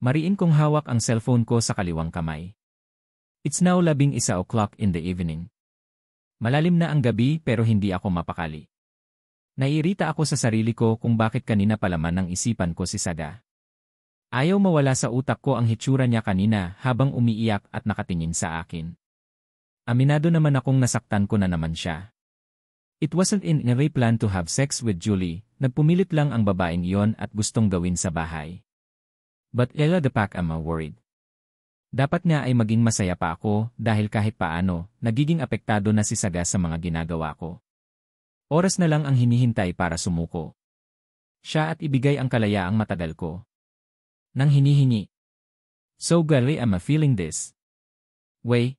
Mariin kong hawak ang cellphone ko sa kaliwang kamay. It's now 11:00 in the evening. Malalim na ang gabi pero hindi ako mapakali. Naiirita ako sa sarili ko kung bakit kanina palaman ng isipan ko si Saga. Ayaw mawala sa utak ko ang hitsura niya kanina habang umiiyak at nakatingin sa akin. Aminado naman akong nasaktan ko na naman siya. It wasn't in any plan to have sex with Julie, nagpumilit lang ang babaeng iyon at gustong gawin sa bahay. But Ella the pack I'm worried. Dapat nga ay maging masaya pa ako dahil kahit paano, nagiging apektado na si Saga sa mga ginagawa ko. Oras na lang ang hinihintay para sumuko. Siya at ibigay ang kalayaang matagal ko. Nang hinihingi. So gali am I feeling this? Way.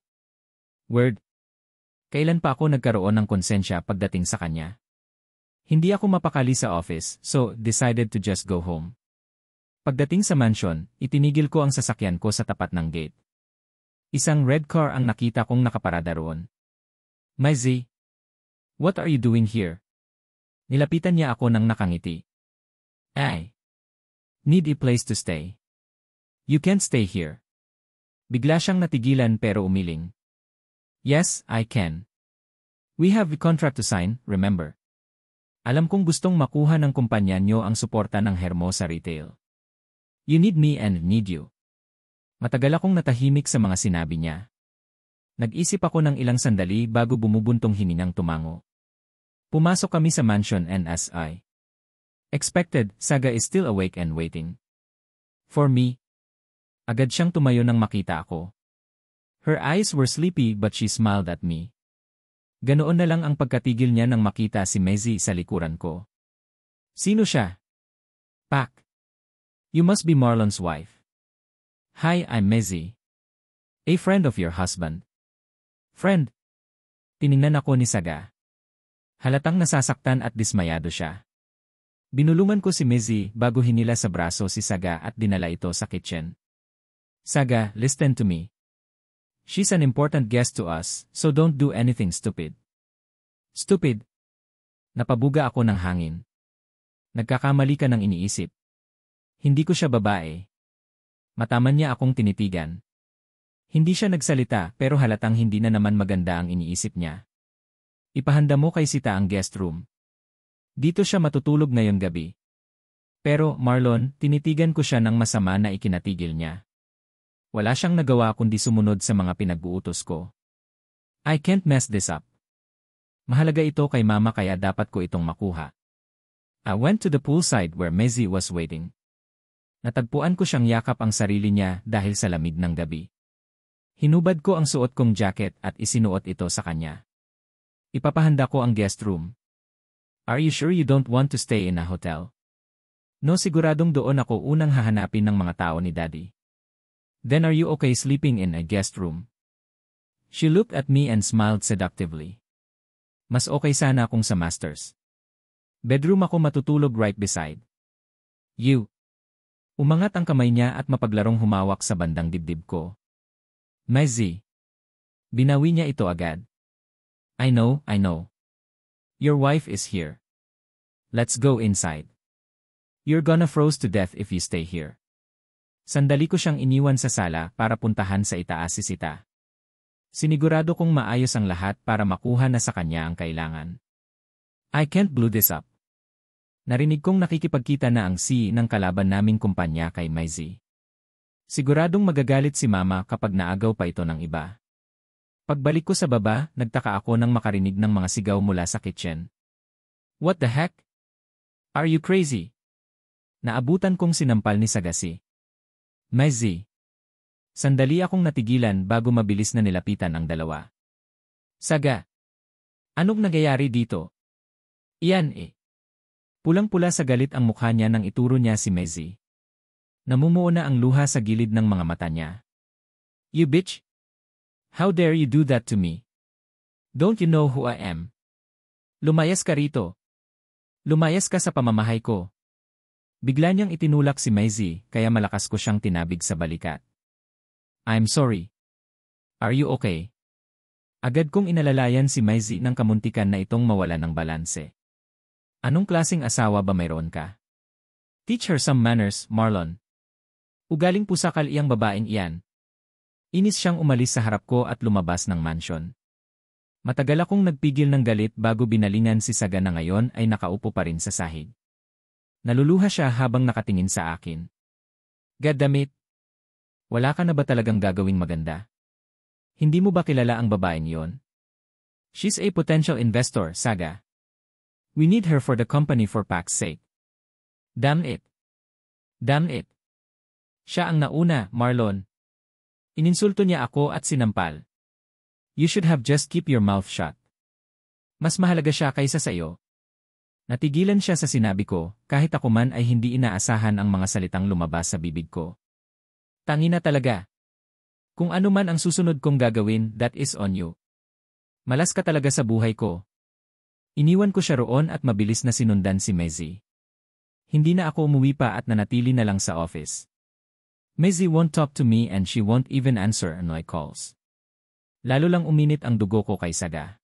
Word. Kailan pa ako nagkaroon ng konsensya pagdating sa kanya? Hindi ako mapakali sa office, so decided to just go home. Pagdating sa mansion, itinigil ko ang sasakyan ko sa tapat ng gate. Isang red car ang nakita kong nakaparada roon. Maisie. What are you doing here? Nilapitan niya ako ng nakangiti. I need a place to stay. You can't stay here. Bigla siyang natigilan pero umiling. Yes, I can. We have a contract to sign, remember? Alam kong gustong makuha ng kumpanya niyo ang suporta ng Hermosa Retail. You need me and need you. Matagal akong natahimik sa mga sinabi niya. Nag-isip ako ng ilang sandali bago bumubuntong hiningang tumango. Pumasok kami sa mansion and as I expected, Saga is still awake and waiting. For me. Agad siyang tumayo nang makita ako. Her eyes were sleepy but she smiled at me. Ganoon na lang ang pagkatigil niya nang makita si Maisie sa likuran ko. Sino siya? Pak. You must be Marlon's wife. Hi, I'm Maisie. A friend of your husband. Friend? Tiningnan ako ni Saga. Halatang nasasaktan at dismayado siya. Binulungan ko si Maisie bago hinila sa braso si Saga at dinala ito sa kitchen. Saga, listen to me. She's an important guest to us, so don't do anything stupid. Stupid? Napabuga ako ng hangin. Nagkakamali ka ng iniisip. Hindi ko siya babae. Mataman niya akong tinitigan. Hindi siya nagsalita pero halatang hindi na naman maganda ang iniisip niya. Ipahanda mo kay Sita ang guest room. Dito siya matutulog ngayon gabi. Pero, Marlon, tinitigan ko siya ng masama na ikinatigil niya. Wala siyang nagawa kundi sumunod sa mga pinag-uutos ko. I can't mess this up. Mahalaga ito kay Mama kaya dapat ko itong makuha. I went to the poolside where Maisie was waiting. Natagpuan ko siyang yakap ang sarili niya dahil sa lamig ng gabi. Hinubad ko ang suot kong jacket at isinuot ito sa kanya. Ipapahanda ko ang guest room. Are you sure you don't want to stay in a hotel? No, siguradong doon ako unang hahanapin ng mga tao ni Daddy. Then are you okay sleeping in a guest room? She looked at me and smiled seductively. Mas okay sana akong sa masters. Bedroom ako matutulog right beside you. Umangat ang kamay niya at mapaglarong humawak sa bandang dibdib ko. Maisie. Binawi niya ito agad. I know. Your wife is here. Let's go inside. You're gonna froze to death if you stay here. Sandali ko siyang iniwan sa sala para puntahan sa itaas si Sita. Sinigurado kong maayos ang lahat para makuha na sa kanya ang kailangan. I can't blow this up. Narinig kong nakikipagkita na ang ng kalaban naming kumpanya kay Maisie. Siguradong magagalit si Mama kapag naagaw pa ito ng iba. Pagbalik ko sa baba, nagtaka ako nang makarinig ng mga sigaw mula sa kitchen. What the heck? Are you crazy? Naabutan kong sinampal ni Saga si Maisie. Sandali akong natigilan bago mabilis na nilapitan ang dalawa. Saga. Anong nagyayari dito? Iyan eh. Pulang-pula sa galit ang mukha niya nang ituro niya si Maisie. Namumuo na ang luha sa gilid ng mga mata niya. You bitch? How dare you do that to me? Don't you know who I am? Lumayas ka rito. Lumayas ka sa pamamahay ko. Bigla niyang itinulak si Maisie kaya malakas ko siyang tinabig sa balikat. I'm sorry. Are you okay? Agad kong inalalayan si Maisie nang kamuntikan na itong mawala ng balanse. Anong klaseng asawa ba mayroon ka? Teach her some manners, Marlon. Ugaling pusakal iyang babaeng iyan. Inis siyang umalis sa harap ko at lumabas ng mansyon. Matagal akong nagpigil ng galit bago binalingan si Saga na ngayon ay nakaupo pa rin sa sahig. Naluluha siya habang nakatingin sa akin. Gadamit! Wala ka na ba talagang gagawing maganda? Hindi mo ba kilala ang babaeng yon? She's a potential investor, Saga. We need her for the company for Pac's sake. Damn it! Damn it! Siya ang nauna, Marlon. Ininsulto niya ako at sinampal. You should have just keep your mouth shut. Mas mahalaga siya kaysa sa iyo. Natigilan siya sa sinabi ko, kahit ako man ay hindi inaasahan ang mga salitang lumabas sa bibig ko. Tangina talaga. Kung ano man ang susunod kong gagawin, that is on you. Malas ka talaga sa buhay ko. Iniwan ko siya roon at mabilis na sinundan si Mezzi. Hindi na ako umuwi pa at nanatili na lang sa office. Mezzi won't talk to me and she won't even answer my calls. Lalo lang uminit ang dugo ko kay Saga.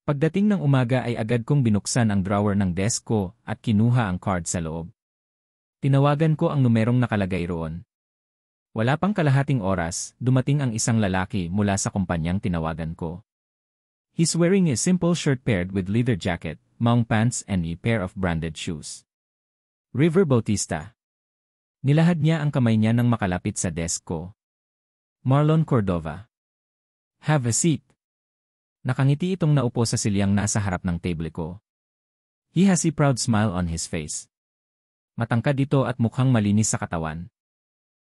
Pagdating ng umaga ay agad kong binuksan ang drawer ng desk ko at kinuha ang card sa loob. Tinawagan ko ang numerong nakalagay roon. Wala pang kalahating oras, dumating ang isang lalaki mula sa kumpanyang tinawagan ko. He's wearing a simple shirt paired with leather jacket, long pants and a pair of branded shoes. River Bautista. Nilahad niya ang kamay niya nang makalapit sa desk ko. Marlon Cordova. Have a seat. Nakangiti itong naupo sa silyang nasa harap ng table ko. He has a proud smile on his face. Matangkad ito at mukhang malinis sa katawan.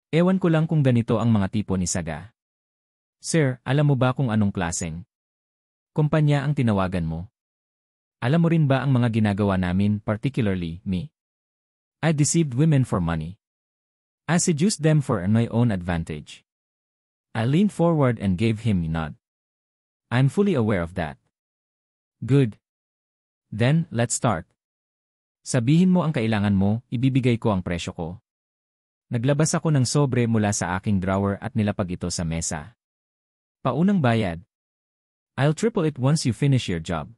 Ewan ko lang kung ganito ang mga tipo ni Saga. Sir, alam mo ba kung anong klaseng kumpanya ang tinawagan mo? Alam mo rin ba ang mga ginagawa namin, particularly me? I deceived women for money. I seduced them for my own advantage. I leaned forward and gave him a nod. I'm fully aware of that. Good. Then, let's start. Sabihin mo ang kailangan mo, ibibigay ko ang presyo ko. Naglabas ako ng sobre mula sa aking drawer at nilapag ito sa mesa. Paunang bayad. I'll triple it once you finish your job.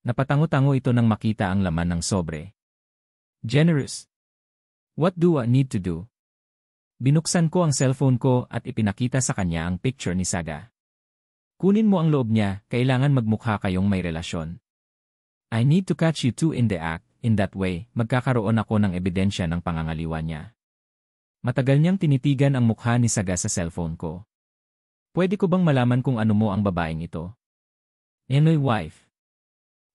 Napatango-tango ito nang makita ang laman ng sobre. Generous. What do I need to do? Binuksan ko ang cellphone ko at ipinakita sa kanya ang picture ni Saga. Kunin mo ang loob niya, kailangan magmukha kayong may relasyon. I need to catch you two in the act, in that way, magkakaroon ako ng ebidensya ng pangangaliwa niya. Matagal niyang tinitigan ang mukha ni Saga sa cellphone ko. Pwede ko bang malaman kung ano mo ang babaeng ito? My wife.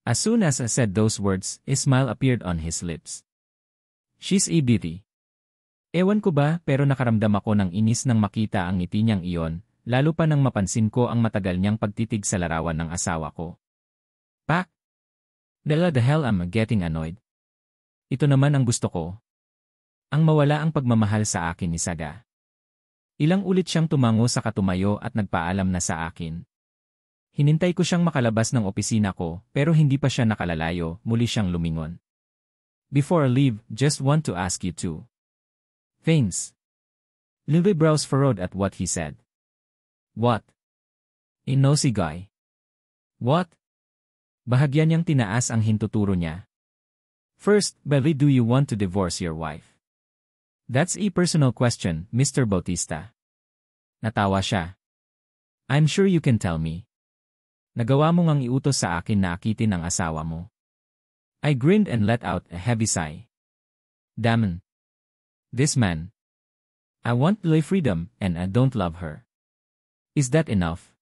As soon as I said those words, a smile appeared on his lips. She's a beauty. Ewan ko ba pero nakaramdam ako ng inis nang makita ang ngiti niyang iyon, lalo pa nang mapansin ko ang matagal niyang pagtitig sa larawan ng asawa ko. Pak! The hell I'm getting annoyed. Ito naman ang gusto ko. Ang mawala ang pagmamahal sa akin ni Saga. Ilang ulit siyang tumango sa katumayo at nagpaalam na sa akin. Hinintay ko siyang makalabas ng opisina ko pero hindi pa siya nakalalayo, muli siyang lumingon. Before I leave, just want to ask you two things. Lily brows furrowed at what he said. What? A nosy guy. What? Bahagyan niyang tinaas ang hintuturo niya. First, why do you want to divorce your wife? That's a personal question, Mr. Bautista. Natawa siya. I'm sure you can tell me. Nagawa mo ngang iutos sa akin na akitin ang asawa mo. I grinned and let out a heavy sigh. Damn. This man. I want Lily freedom and I don't love her. Is that enough?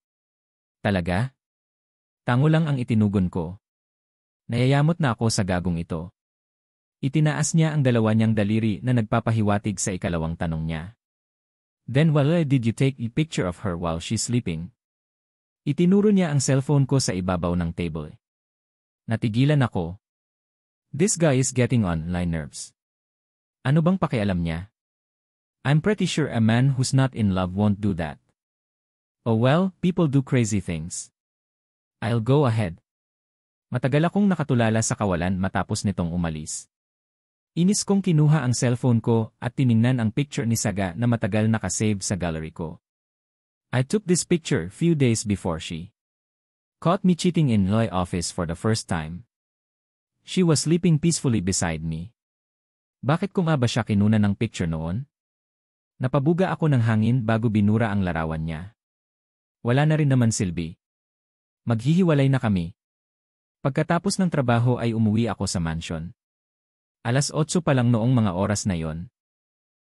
Talaga? Tango lang ang itinugon ko. Nayayamot na ako sa gagong ito. Itinaas niya ang dalawa niyang daliri na nagpapahiwatig sa ikalawang tanong niya. Then why did you take a picture of her while she's sleeping? Itinuro niya ang cellphone ko sa ibabaw ng table. Natigilan ako. This guy is getting on my nerves. Ano bang pakialam niya? I'm pretty sure a man who's not in love won't do that. Oh well, people do crazy things. I'll go ahead. Matagal akong nakatulala sa kawalan matapos nitong umalis. Inis kong kinuha ang cellphone ko at tiningnan ang picture ni Saga na matagal nakasave sa gallery ko. I took this picture few days before she caught me cheating in my office for the first time. She was sleeping peacefully beside me. Bakit ko nga ba siya kinuna ng picture noon? Napabuga ako ng hangin bago binura ang larawan niya. Wala na rin naman silbi. Maghihiwalay na kami. Pagkatapos ng trabaho ay umuwi ako sa mansion. 8:00 pa lang noong mga oras na yon.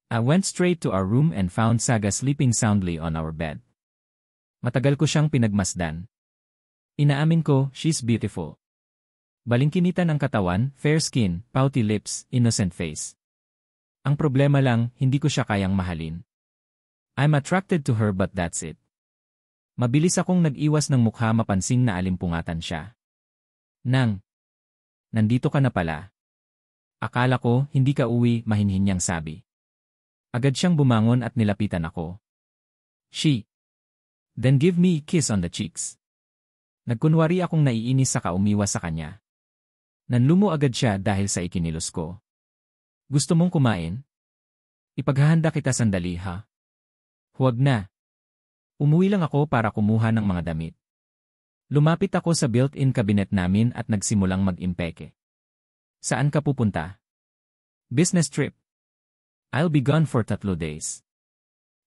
I went straight to our room and found Saga sleeping soundly on our bed. Matagal ko siyang pinagmasdan. Inaamin ko, she's beautiful. Balingkinitan ang katawan, fair skin, pouty lips, innocent face. Ang problema lang, hindi ko siya kayang mahalin. I'm attracted to her but that's it. Mabilis akong nag-iwas ng mukha mapansin na alimpungatan siya. Nandito ka na pala. Akala ko, hindi ka uwi, mahinhin niyang sabi. Agad siyang bumangon at nilapitan ako. Then give me a kiss on the cheeks. Nagkunwari akong naiinis sa kaumiwas sa kanya. Nanlumo agad siya dahil sa ikinilos ko. Gusto mong kumain? Ipaghahanda kita sandali ha? Huwag na. Umuwi lang ako para kumuha ng mga damit. Lumapit ako sa built-in cabinet namin at nagsimulang mag-impeke. Saan ka pupunta? Business trip. I'll be gone for 3 days.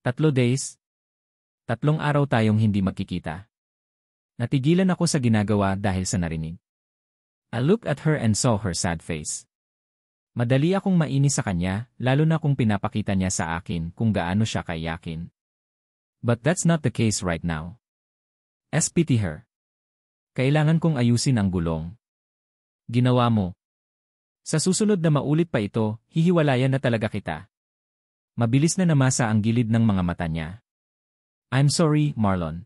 3 days? 3 araw tayong hindi magkikita. Natigilan ako sa ginagawa dahil sa narinig. I looked at her and saw her sad face. Madali akong mainis sa kanya, lalo na kung pinapakita niya sa akin kung gaano siya kayakin. But that's not the case right now. Pity her. Kailangan kong ayusin ang gulong. Ginawa mo. Sa susunod na maulit pa ito, hihiwalayan na talaga kita. Mabilis na namasa ang gilid ng mga mata niya. I'm sorry, Marlon.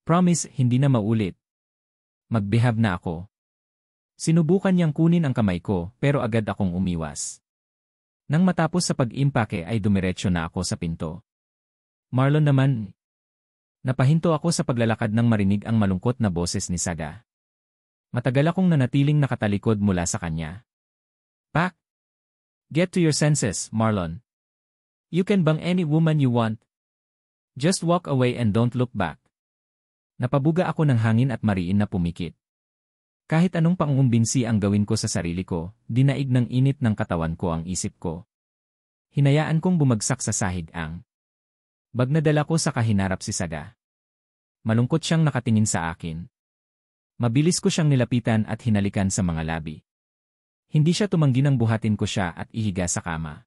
Promise, hindi na maulit. Magbehave na ako. Sinubukan niyang kunin ang kamay ko, pero agad akong umiwas. Nang matapos sa pag-impake ay dumiretso na ako sa pinto. Marlon naman. Napahinto ako sa paglalakad nang marinig ang malungkot na boses ni Saga. Matagal akong nanatiling nakatalikod mula sa kanya. Pak! Get to your senses, Marlon. You can bang any woman you want. Just walk away and don't look back. Napabuga ako ng hangin at mariin na pumikit. Kahit anong pangumbinsi ang gawin ko sa sarili ko, dinaig ng init ng katawan ko ang isip ko. Hinayaan kong bumagsak sa sahig ang bag na dala ko sa kahinarap si Saga. Malungkot siyang nakatingin sa akin. Mabilis ko siyang nilapitan at hinalikan sa mga labi. Hindi siya tumanggi nang buhatin ko siya at ihiga sa kama.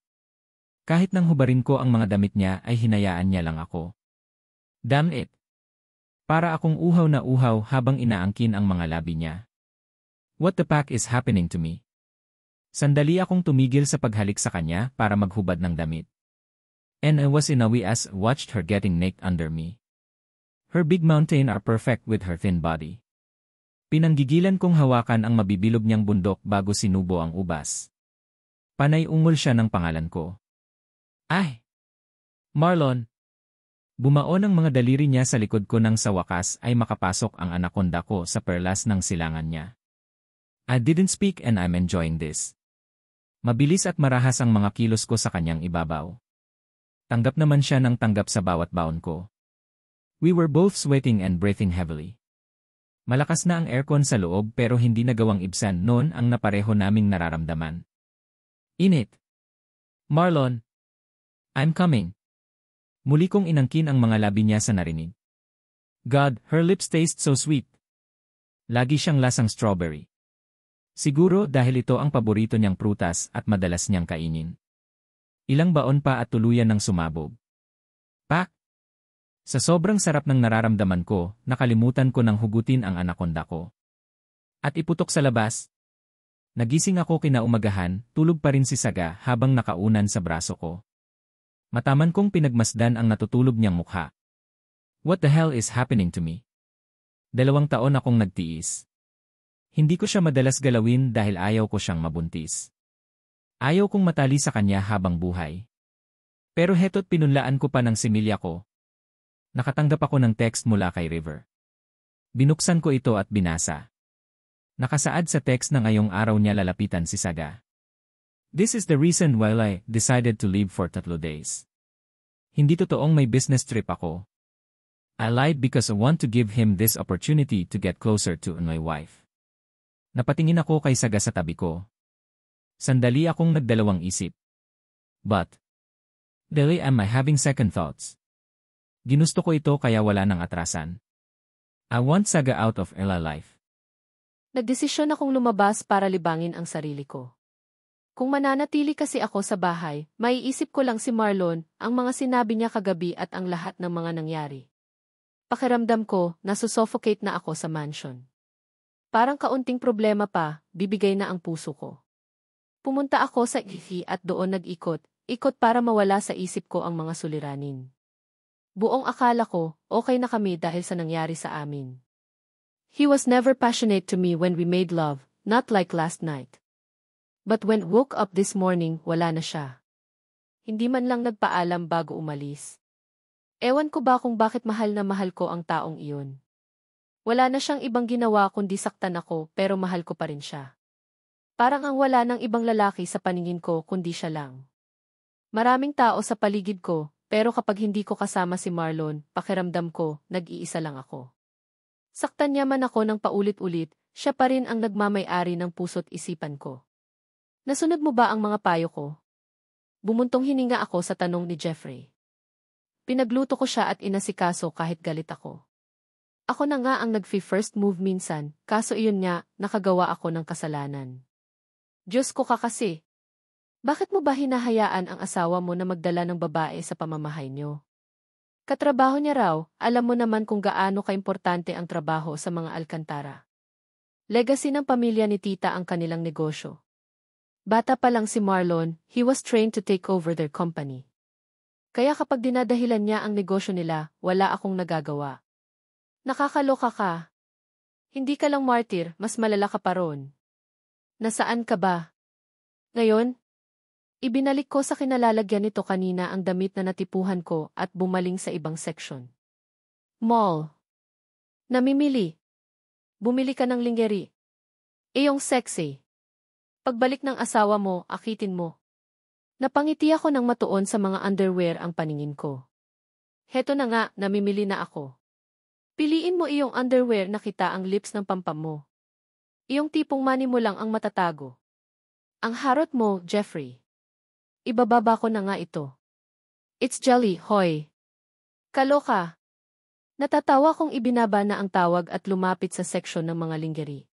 Kahit nang hubarin ko ang mga damit niya ay hinayaan niya lang ako. Damn it! Para akong uhaw na uhaw habang inaangkin ang mga labi niya. What the fuck is happening to me? Sandali akong tumigil sa paghalik sa kanya para maghubad ng damit. And I was in a way as watched her getting naked under me. Her big mountain are perfect with her thin body. Pinanggigilan kong hawakan ang mabibilog niyang bundok bago sinubo ang ubas. Panay ungol siya ng pangalan ko. Ay! Marlon! Bumaon ang mga daliri niya sa likod ko nang sa wakas ay makapasok ang anaconda ko sa perlas ng silangan niya. I didn't speak and I'm enjoying this. Mabilis at marahas ang mga kilos ko sa kanyang ibabaw. Tanggap naman siya ng tanggap sa bawat baon ko. We were both sweating and breathing heavily. Malakas na ang aircon sa loob pero hindi nagawang ibsan noon ang napareho naming nararamdaman. Init! Marlon! I'm coming! Muli kong inangkin ang mga labi niya sa narinig. God, her lips taste so sweet. Lagi siyang lasang strawberry. Siguro dahil ito ang paborito niyang prutas at madalas niyang kainin. Ilang baon pa at tuluyan ng sumabog. Pak! Sa sobrang sarap ng nararamdaman ko, nakalimutan ko nang hugutin ang anaconda ko. At iputok sa labas. Nagising ako kinaumagahan, tulog pa rin si Saga habang nakaunan sa braso ko. Mataman kong pinagmasdan ang natutulog niyang mukha. What the hell is happening to me? 2 taon akong nagtiis. Hindi ko siya madalas galawin dahil ayaw ko siyang mabuntis. Ayaw kong matali sa kanya habang buhay. Pero heto't pinunlaan ko pa ng similya ko. Nakatanggap ako ng text mula kay River. Binuksan ko ito at binasa. Nakasaad sa text na ngayong araw niya lalapitan si Saga. This is the reason why I decided to leave for 3 days. Hindi totoong may business trip ako. I lied because I want to give him this opportunity to get closer to my wife. Napatingin ako kay Saga sa tabi ko. Sandali akong nagdalawang isip. But Really am I having second thoughts? Ginusto ko ito kaya wala nang atrasan. I want Saga out of Ella life. Nagdesisyon akong lumabas para libangin ang sarili ko. Kung mananatili kasi ako sa bahay, maiisip ko lang si Marlon, ang mga sinabi niya kagabi at ang lahat ng mga nangyari. Pakiramdam ko, nasusuffocate na ako sa mansion. Parang kaunting problema pa, bibigay na ang puso ko. Pumunta ako sa ihi at doon ikot para mawala sa isip ko ang mga suliranin. Buong akala ko, okay na kami dahil sa nangyari sa amin. He was never passionate to me when we made love, not like last night. But when woke up this morning, wala na siya. Hindi man lang nagpaalam bago umalis. Ewan ko ba kung bakit mahal na mahal ko ang taong iyon. Wala na siyang ibang ginawa kundi saktan ako pero mahal ko pa rin siya. Parang ang wala ng ibang lalaki sa paningin ko kundi siya lang. Maraming tao sa paligid ko, pero kapag hindi ko kasama si Marlon, pakiramdam ko, nag-iisa lang ako. Saktan niya man ako ng paulit-ulit, siya pa rin ang nagmamay-ari ng puso't isipan ko. Nasunod mo ba ang mga payo ko? Bumuntong hininga ako sa tanong ni Jeffrey. Pinagluto ko siya at inasikaso kahit galit ako. Ako na nga ang nag-first move minsan, kaso iyon nga, nakagawa ako ng kasalanan. Diyos ko ka kasi. Bakit mo ba hinahayaan ang asawa mo na magdala ng babae sa pamamahay niyo? Katrabaho niya raw, alam mo naman kung gaano kaimportante ang trabaho sa mga Alcantara. Legacy ng pamilya ni tita ang kanilang negosyo. Bata pa lang si Marlon, he was trained to take over their company. Kaya kapag dinadahilan niya ang negosyo nila, wala akong nagagawa. Nakakaloka ka. Hindi ka lang martyr, mas malala ka pa ron. Nasaan ka ba? Ngayon? Ibinalik ko sa kinalalagyan nito kanina ang damit na natipuhan ko at bumaling sa ibang section. Mall. Namimili. Bumili ka ng lingerie. Iyong sexy. Pagbalik ng asawa mo, akitin mo. Napangiti ako ng matuon sa mga underwear ang paningin ko. Heto na nga, namimili na ako. Piliin mo iyong underwear na kita ang lips ng pampam mo. Iyong tipong mani mo lang ang matatago. Ang harot mo, Jeffrey. Ibababa ko na nga ito. It's jelly, hoy. Kaloka. Natatawa kong ibinaba na ang tawag at lumapit sa seksyon ng mga lingerie.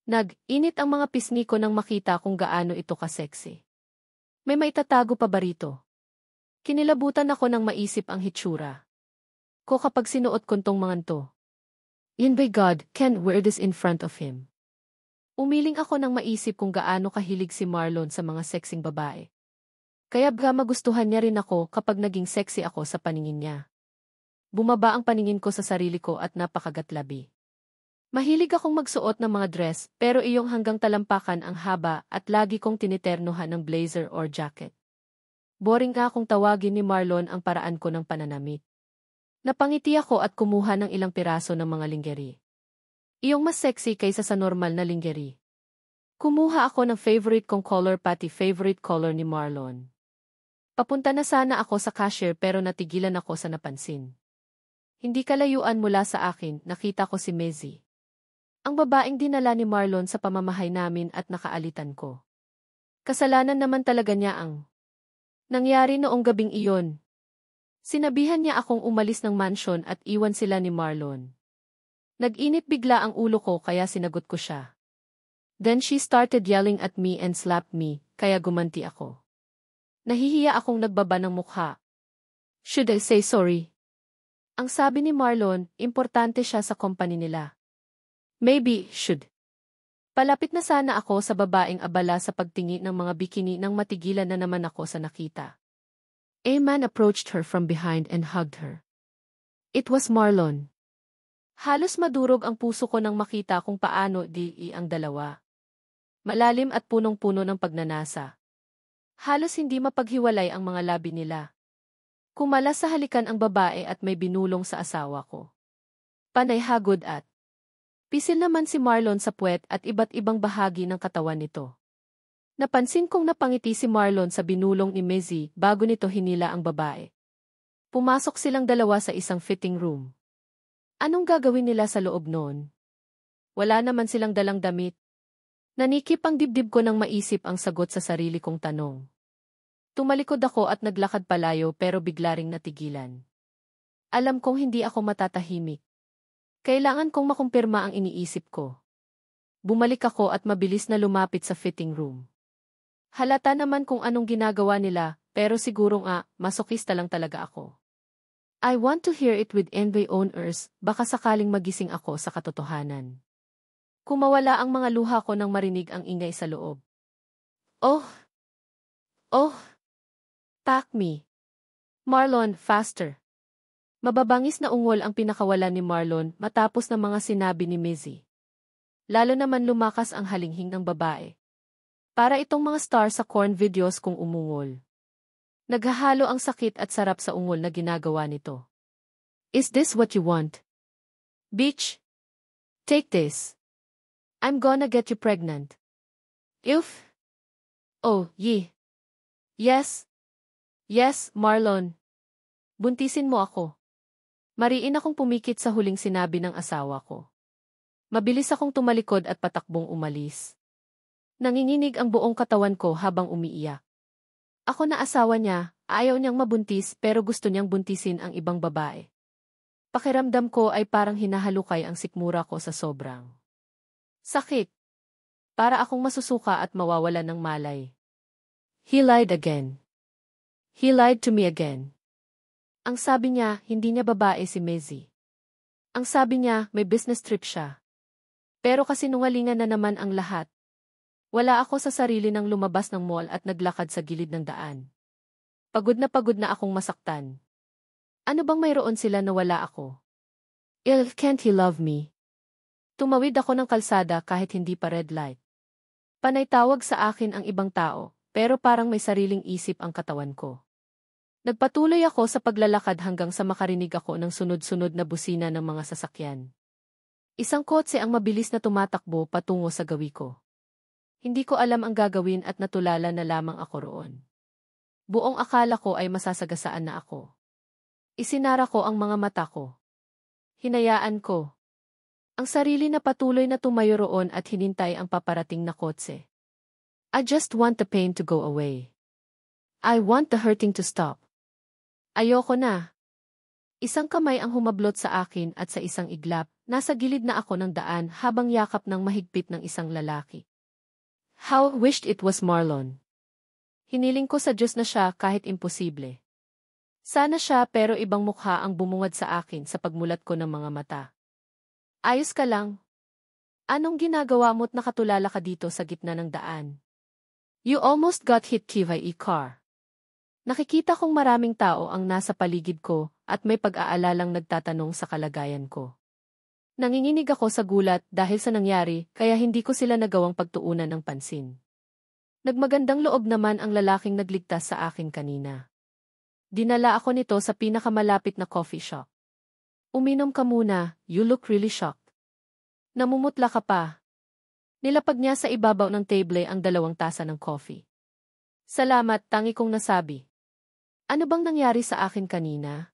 Nag-init ang mga pisngi ko nang makita kung gaano ito ka-sexy. May maitatago pa ba rito? Kinilabutan ako nang maisip ang hitsura ko kapag sinuot ko tong mga to. Yan by God, can't wear this in front of him. Umiling ako nang maisip kung gaano kahilig si Marlon sa mga sexing babae. Kaya magustuhan niya rin ako kapag naging sexy ako sa paningin niya. Bumaba ang paningin ko sa sarili ko at napakagatlabi. Mahilig akong magsuot ng mga dress pero iyong hanggang talampakan ang haba at lagi kong tiniternuhan ng blazer or jacket. Boring nga kung tawagin ni Marlon ang paraan ko ng pananamit. Napangiti ako at kumuha ng ilang piraso ng mga lingerie. Iyong mas sexy kaysa sa normal na lingerie. Kumuha ako ng favorite kong color pati favorite color ni Marlon. Papunta na sana ako sa cashier pero natigilan ako sa napansin. Hindi kalayuan mula sa akin, nakita ko si Mezzy. Ang babaeng dinala ni Marlon sa pamamahay namin at nakaalitan ko. Kasalanan naman talaga niya ang nangyari noong gabing iyon. Sinabihan niya akong umalis ng mansion at iwan sila ni Marlon. Nag-init bigla ang ulo ko kaya sinagot ko siya. Then she started yelling at me and slapped me, kaya gumanti ako. Nahihiya akong nagbaba ng mukha. Should I say sorry? Ang sabi ni Marlon, importante siya sa company nila. Maybe, should. Palapit na sana ako sa babaeng abala sa pagtingin ng mga bikini nang matigilan na naman ako sa nakita. A man approached her from behind and hugged her. It was Marlon. Halos madurog ang puso ko nang makita kung paano ang dalawa. Malalim at punong-puno ng pagnanasa. Halos hindi mapaghiwalay ang mga labi nila. Kumalas sa halikan ang babae at may binulong sa asawa ko. Panay hagod at pisil naman si Marlon sa puwet at iba't ibang bahagi ng katawan nito. Napansin kong napangiti si Marlon sa binulong ni Mezzy bago nito hinila ang babae. Pumasok silang dalawa sa isang fitting room. Anong gagawin nila sa loob noon? Wala naman silang dalang damit. Nanikip ang dibdib ko nang maisip ang sagot sa sarili kong tanong. Tumalikod ako at naglakad palayo pero bigla ring natigilan. Alam kong hindi ako matatahimik. Kailangan kong makumpirma ang iniisip ko. Bumalik ako at mabilis na lumapit sa fitting room. Halata naman kung anong ginagawa nila, pero siguro masokista lang talaga ako. I want to hear it with my own ears, baka sakaling magising ako sa katotohanan. Kumawala ang mga luha ko nang marinig ang ingay sa loob. Oh! Oh! Pack me! Marlon, faster! Mababangis na ungol ang pinakawalan ni Marlon matapos ng mga sinabi ni Mizzy. Lalo naman lumakas ang halinghing ng babae. Para itong mga star sa corn videos kung umungol. Naghahalo ang sakit at sarap sa ungol na ginagawa nito. Is this what you want? Bitch! Take this. I'm gonna get you pregnant. If? Oh, yeah. Yes. Yes, Marlon. Buntisin mo ako. Mariin akong pumikit sa huling sinabi ng asawa ko. Mabilis akong tumalikod at patakbong umalis. Nanginginig ang buong katawan ko habang umiiyak. Ako na asawa niya, ayaw niyang mabuntis pero gusto niyang buntisin ang ibang babae. Pakiramdam ko ay parang hinahalukay ang sikmura ko sa sobrang sakit. Para akong masusuka at mawawalan ng malay. He lied again. He lied to me again. Ang sabi niya, hindi niya babae si Mizzy. Ang sabi niya, may business trip siya. Pero kasinungalingan na naman ang lahat. Wala ako sa sarili nang lumabas ng mall at naglakad sa gilid ng daan. Pagod na akong masaktan. Ano bang mayroon sila na wala ako? Can't he love me? Tumawid ako ng kalsada kahit hindi pa red light. Panay tawag sa akin ang ibang tao, pero parang may sariling isip ang katawan ko. Nagpatuloy ako sa paglalakad hanggang sa makarinig ako ng sunod-sunod na busina ng mga sasakyan. Isang kotse ang mabilis na tumatakbo patungo sa gawi ko. Hindi ko alam ang gagawin at natulala na lamang ako roon. Buong akala ko ay masasagasaan na ako. Isinara ko ang mga mata ko. Hinayaan ko ang sarili na patuloy na tumayo roon at hinintay ang paparating na kotse. I just want the pain to go away. I want the hurting to stop. Ayoko na. Isang kamay ang humablot sa akin at sa isang iglap, nasa gilid na ako ng daan habang yakap ng mahigpit ng isang lalaki. How wished it was Marlon. Hiniling ko sa Diyos na siya kahit imposible. Sana siya pero ibang mukha ang bumungad sa akin sa pagmulat ko ng mga mata. Ayos ka lang? Anong ginagawa mo't nakatulala ka dito sa gitna ng daan? You almost got hit by a car. Nakikita kong maraming tao ang nasa paligid ko at may pag-aalalang nagtatanong sa kalagayan ko. Nanginginig ako sa gulat dahil sa nangyari kaya hindi ko sila nagawang pagtuunan ng pansin. Nagmagandang loob naman ang lalaking nagligtas sa akin kanina. Dinala ako nito sa pinakamalapit na coffee shop. Uminom ka muna, you look really shocked. Namumutla ka pa. Nilapag niya sa ibabaw ng table ang 2 tasa ng coffee. Salamat, tangi kong nasabi. Ano bang nangyari sa akin kanina?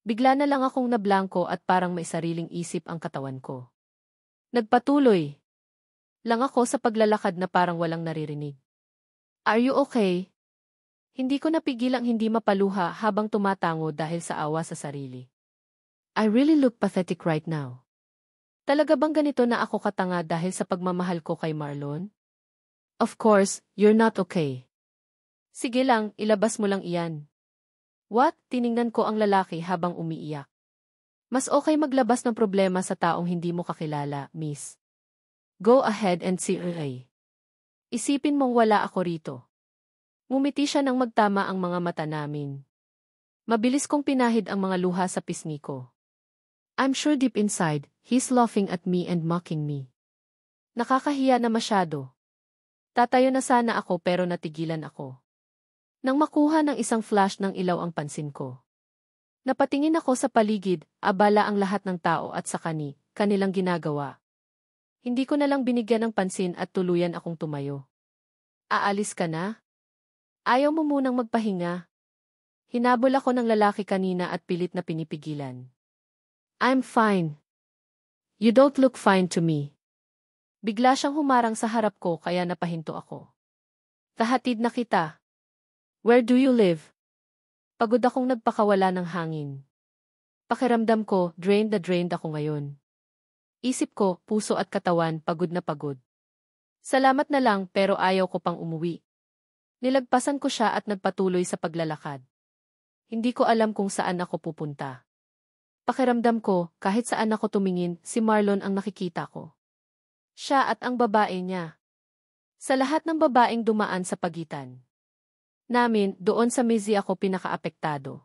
Bigla na lang akong nablangko at parang may sariling isip ang katawan ko. Nagpatuloy lang ako sa paglalakad na parang walang naririnig. Are you okay? Hindi ko napigilang hindi mapaluha habang tumatango dahil sa awa sa sarili. I really look pathetic right now. Talaga bang ganito na ako katanga dahil sa pagmamahal ko kay Marlon? Of course, you're not okay. Sige lang, ilabas mo lang iyan. What? Tiningnan ko ang lalaki habang umiiyak. Mas okay maglabas ng problema sa taong hindi mo kakilala, miss. Go ahead and see her. Isipin mong wala ako rito. Ngumiti siya nang magtama ang mga mata namin. Mabilis kong pinahid ang mga luha sa pisngi ko. I'm sure deep inside, he's laughing at me and mocking me. Nakakahiya na masyado. Tatayo na sana ako pero natigilan ako. Nang makuha ng isang flash ng ilaw ang pansin ko. Napatingin ako sa paligid, abala ang lahat ng tao at sa kanilang ginagawa. Hindi ko na lang binigyan ng pansin at tuluyan akong tumayo. Aalis ka na? Ayaw mo munang magpahinga? Hinabol ako ng lalaki kanina at pilit na pinipigilan. I'm fine. You don't look fine to me. Bigla siyang humarang sa harap ko kaya napahinto ako. Tahatid na kita. Where do you live? Pagod akong nagpakawala ng hangin. Pakiramdam ko, drained na drained ako ngayon. Isip ko, puso at katawan, pagod na pagod. Salamat na lang pero ayaw ko pang umuwi. Nilagpasan ko siya at nagpatuloy sa paglalakad. Hindi ko alam kung saan ako pupunta. Pakiramdam ko, kahit saan ako tumingin, si Marlon ang nakikita ko. Siya at ang babae niya. Sa lahat ng babaeng dumaan sa pagitan namin, doon sa Mizzy ako pinakaapektado.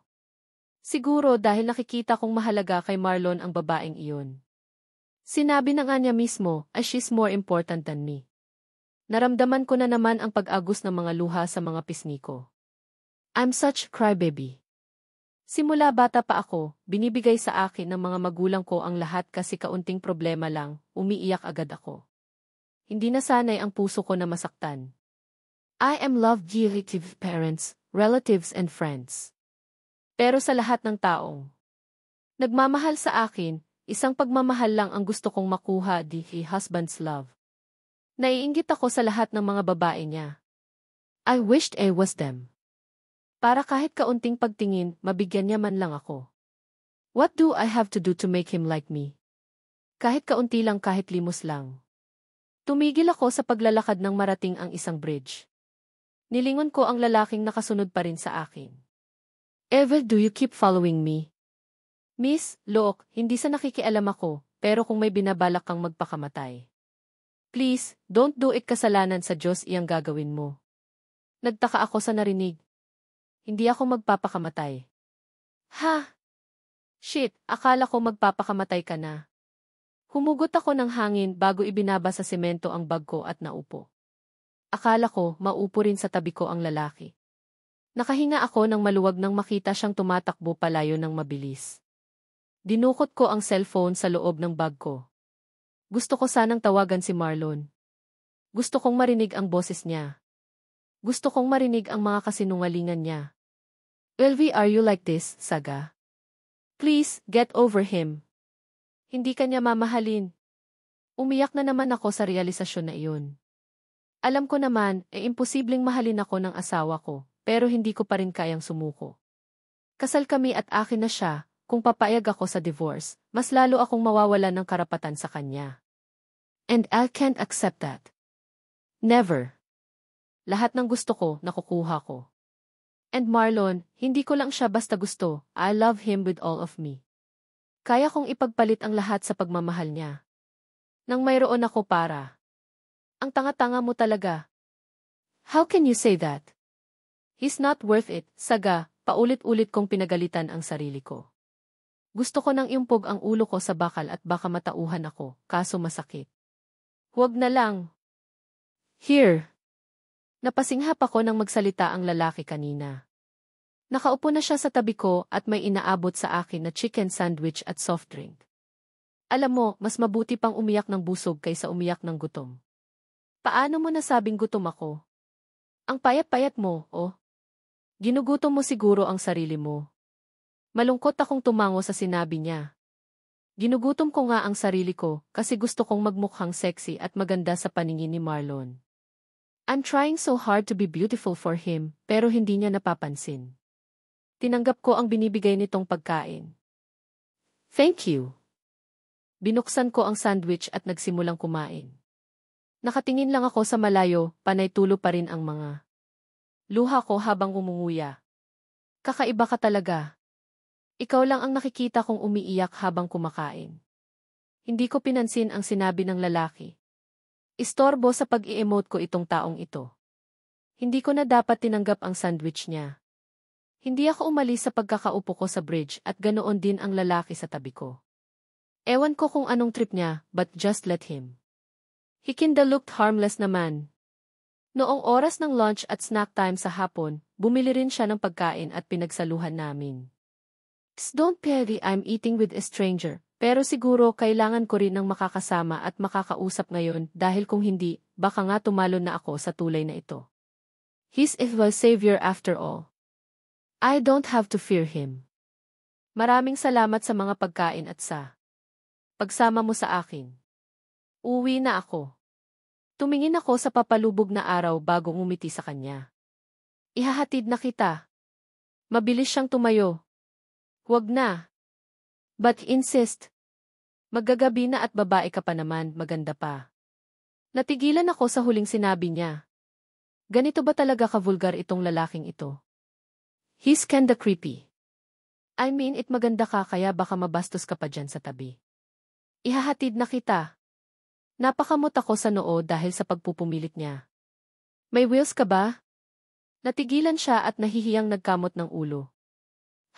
Siguro dahil nakikita kong mahalaga kay Marlon ang babaeng iyon. Sinabi na nga niya mismo, she's more important than me. Naramdaman ko na naman ang pag-agos ng mga luha sa mga pisngi ko. I'm such a crybaby. Simula bata pa ako, binibigay sa akin ng mga magulang ko ang lahat kasi kaunting problema lang, umiiyak agad ako. Hindi na sanay ang puso ko na masaktan. I am love-giving parents, relatives and friends. Pero sa lahat ng taong nagmamahal sa akin, isang pagmamahal lang ang gusto kong makuha, the husband's love. Naiinggit ako sa lahat ng mga babae niya. I wished I was them. Para kahit kaunting pagtingin, mabigyan niya man lang ako. What do I have to do to make him like me? Kahit kaunti lang, kahit limos lang. Tumigil ako sa paglalakad nang marating ang isang bridge. Nilingon ko ang lalaking nakasunod pa rin sa akin. Ever do you keep following me? Miss, look, hindi sa nakikialam ako, pero kung may binabalak kang magpakamatay. Please, don't do it, kasalanan sa Diyos iyang gagawin mo. Nagtaka ako sa narinig. Hindi ako magpapakamatay. Ha? Shit, akala ko magpapakamatay ka na. Humugot ako ng hangin bago ibinaba sa semento ang bag ko at naupo. Akala ko, maupo rin sa tabi ko ang lalaki. Nakahinga ako ng maluwag nang makita siyang tumatakbo palayo ng mabilis. Dinukot ko ang cellphone sa loob ng bag ko. Gusto ko sanang tawagan si Marlon. Gusto kong marinig ang boses niya. Gusto kong marinig ang mga kasinungalingan niya. Elvie, are you like this, Saga? Please, get over him. Hindi ka niya mamahalin. Umiyak na naman ako sa realisasyon na iyon. Alam ko naman, imposibleng mahalin ako ng asawa ko, pero hindi ko pa rin kayang sumuko. Kasal kami at akin na siya, kung papayag ako sa divorce, mas lalo akong mawawalan ng karapatan sa kanya. And I can't accept that. Never. Lahat ng gusto ko, nakukuha ko. And Marlon, hindi ko lang siya basta gusto, I love him with all of me. Kaya kong ipagpalit ang lahat sa pagmamahal niya. Nang mayroon ako para. Ang tanga-tanga mo talaga. How can you say that? He's not worth it, Saga, paulit-ulit kong pinagalitan ang sarili ko. Gusto ko nang iumpog ang ulo ko sa bakal at baka matauhan ako, kaso masakit. Huwag na lang. Here. Napasinghap ako nang magsalita ang lalaki kanina. Nakaupo na siya sa tabi ko at may inaabot sa akin na chicken sandwich at soft drink. Alam mo, mas mabuti pang umiyak ng busog kaysa umiyak ng gutom. Paano mo nasabing gutom ako? Ang payat-payat mo, oh. Ginugutom mo siguro ang sarili mo. Malungkot akong tumango sa sinabi niya. Ginugutom ko nga ang sarili ko kasi gusto kong magmukhang sexy at maganda sa paningin ni Marlon. I'm trying so hard to be beautiful for him, pero hindi niya napapansin. Tinanggap ko ang binibigay nitong pagkain. Thank you. Binuksan ko ang sandwich at nagsimulang kumain. Nakatingin lang ako sa malayo, panay tulo pa rin ang mga luha ko habang umunguya. Kakaiba ka talaga. Ikaw lang ang nakikita kong umiiyak habang kumakain. Hindi ko pinansin ang sinabi ng lalaki. Istorbo sa pag-i-emote ko itong taong ito. Hindi ko na dapat tinanggap ang sandwich niya. Hindi ako umalis sa pagkakaupo ko sa bridge at ganoon din ang lalaki sa tabi ko. Ewan ko kung anong trip niya, but just let him. He kinda looked harmless naman. Noong oras ng lunch at snack time sa hapon, bumili rin siya ng pagkain at pinagsaluhan namin. Don't pity I'm eating with a stranger, pero siguro kailangan ko rin ng makakasama at makakausap ngayon dahil kung hindi, baka nga tumalon na ako sa tulay na ito. He's a savior after all. I don't have to fear him. Maraming salamat sa mga pagkain at sa pagsama mo sa akin. Uwi na ako. Tumingin ako sa papalubog na araw bago ngumiti sa kanya. Ihahatid na kita. Mabilis siyang tumayo. Huwag na. But insist. Maggagabi na at babae ka pa naman, maganda pa. Natigilan ako sa huling sinabi niya. Ganito ba talaga ka-vulgar itong lalaking ito? He's kinda creepy. I mean it maganda ka kaya baka mabastos ka pa dyan sa tabi. Ihahatid na kita. Napakamot ako sa noo dahil sa pagpupumilit niya. May wheels ka ba? Natigilan siya at nahihiyang nagkamot ng ulo.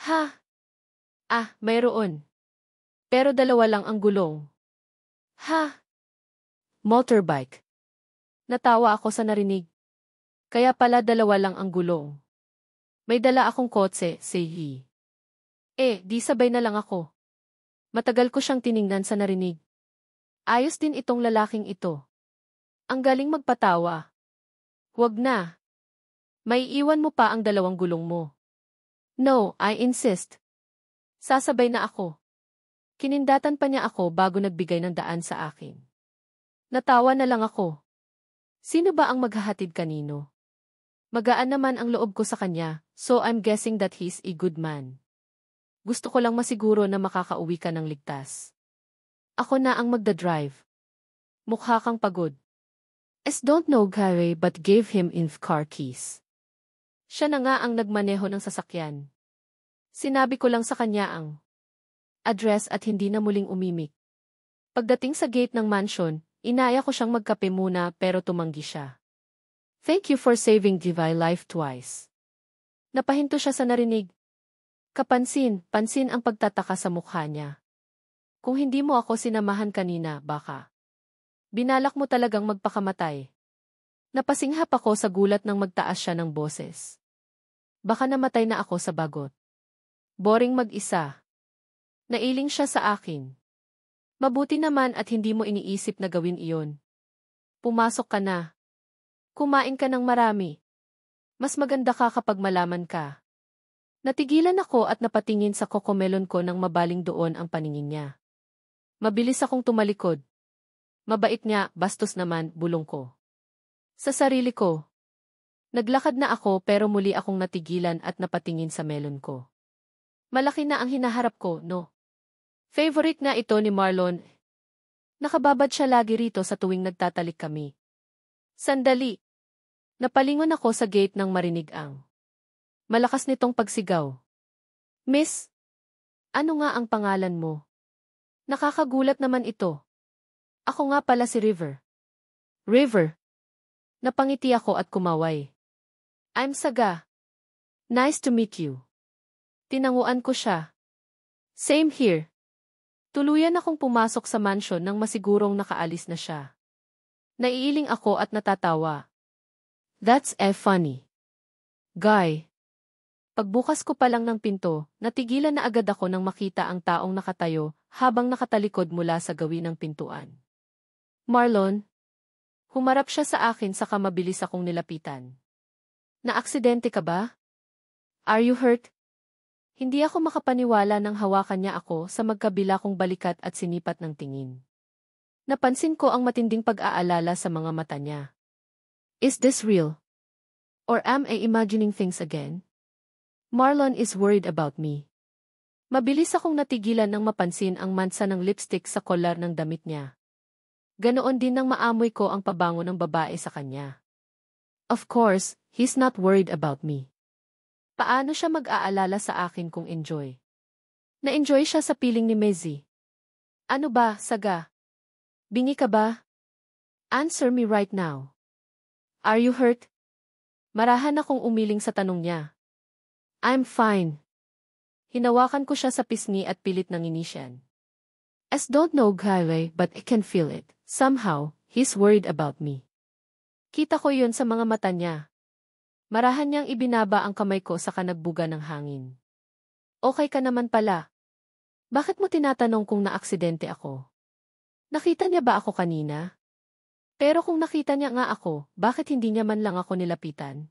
Ha? Mayroon. Pero dalawa lang ang gulong. Ha? Motorbike. Natawa ako sa narinig. Kaya pala dalawa lang ang gulong. May dala akong kotse, say he. Di sabay na lang ako. Matagal ko siyang tiningnan sa narinig. Ayos din itong lalaking ito. Ang galing magpatawa. Huwag na. May iwan mo pa ang dalawang gulong mo. No, I insist. Sasabay na ako. Kinindatan pa niya ako bago nagbigay ng daan sa akin. Natawa na lang ako. Sino ba ang maghahatid kanino? Magaan naman ang loob ko sa kanya, so I'm guessing that he's a good man. Gusto ko lang masiguro na makakauwi ka ng ligtas. Ako na ang magdadrive. Mukha kang pagod. Don't know Gary but gave him in car keys. Siya na nga ang nagmaneho ng sasakyan. Sinabi ko lang sa kanya ang address at hindi na muling umimik. Pagdating sa gate ng mansion, inaya ko siyang magkape muna pero tumanggi siya. Thank you for saving Divine life twice. Napahinto siya sa narinig. Pansin ang pagtataka sa mukha niya. Kung hindi mo ako sinamahan kanina, baka binalak mo talagang magpakamatay. Napasinghap ako sa gulat nang magtaas siya ng boses. Baka namatay na ako sa bagot. Boring mag-isa. Nailing siya sa akin. Mabuti naman at hindi mo iniisip na gawin iyon. Pumasok ka na. Kumain ka ng marami. Mas maganda ka kapag malaman ka. Natigilan ako at napatingin sa kokomelon ko nang mabaling doon ang paningin niya. Mabilis akong tumalikod. Mabait niya, bastos naman, bulong ko. Sa sarili ko. Naglakad na ako pero muli akong natigilan at napatingin sa melon ko. Malaki na ang hinaharap ko, no? Favorite na ito ni Marlon. Nakababad siya lagi rito sa tuwing nagtatalik kami. Sandali. Napalingon ako sa gate nang marinig ang malakas nitong pagsigaw. Miss, ano nga ang pangalan mo? Nakakagulat naman ito. Ako nga pala si River. River. Napangiti ako at kumaway. I'm Saga. Nice to meet you. Tinanguan ko siya. Same here. Tuluyan akong pumasok sa mansion nang masigurong nakaalis na siya. Naiiling ako at natatawa. That's funny. Guy. Pagbukas ko pa lang ng pinto, natigilan na agad ako nang makita ang taong nakatayo habang nakatalikod mula sa gawin ng pintuan. Marlon. Humarap siya sa akin saka mabilis akong nilapitan. Naaksidente ka ba? Are you hurt? Hindi ako makapaniwala nang hawakan niya ako sa magkabila kong balikat at sinipat ng tingin. Napansin ko ang matinding pag-aalala sa mga mata niya. Is this real? Or am I imagining things again? Marlon is worried about me. Mabilis akong natigilan nang mapansin ang mansa ng lipstick sa kolar ng damit niya. Ganoon din nang maamoy ko ang pabango ng babae sa kanya. Of course, he's not worried about me. Paano siya mag-aalala sa akin kung enjoy? Na-enjoy siya sa piling ni Mezzi. Ano ba, Saga? Bingi ka ba? Answer me right now. Are you hurt? Marahan akong umiling sa tanong niya. I'm fine. Hinawakan ko siya sa pisngi at pilit nanginisyan. Don't know Gary but I can feel it. Somehow, he's worried about me. Kita ko yun sa mga mata niya. Marahan niyang ibinaba ang kamay ko sa kanagbuga ng hangin. Okay ka naman pala. Bakit mo tinatanong kung naaksidente ako? Nakita niya ba ako kanina? Pero kung nakita niya nga ako, bakit hindi niya man lang ako nilapitan?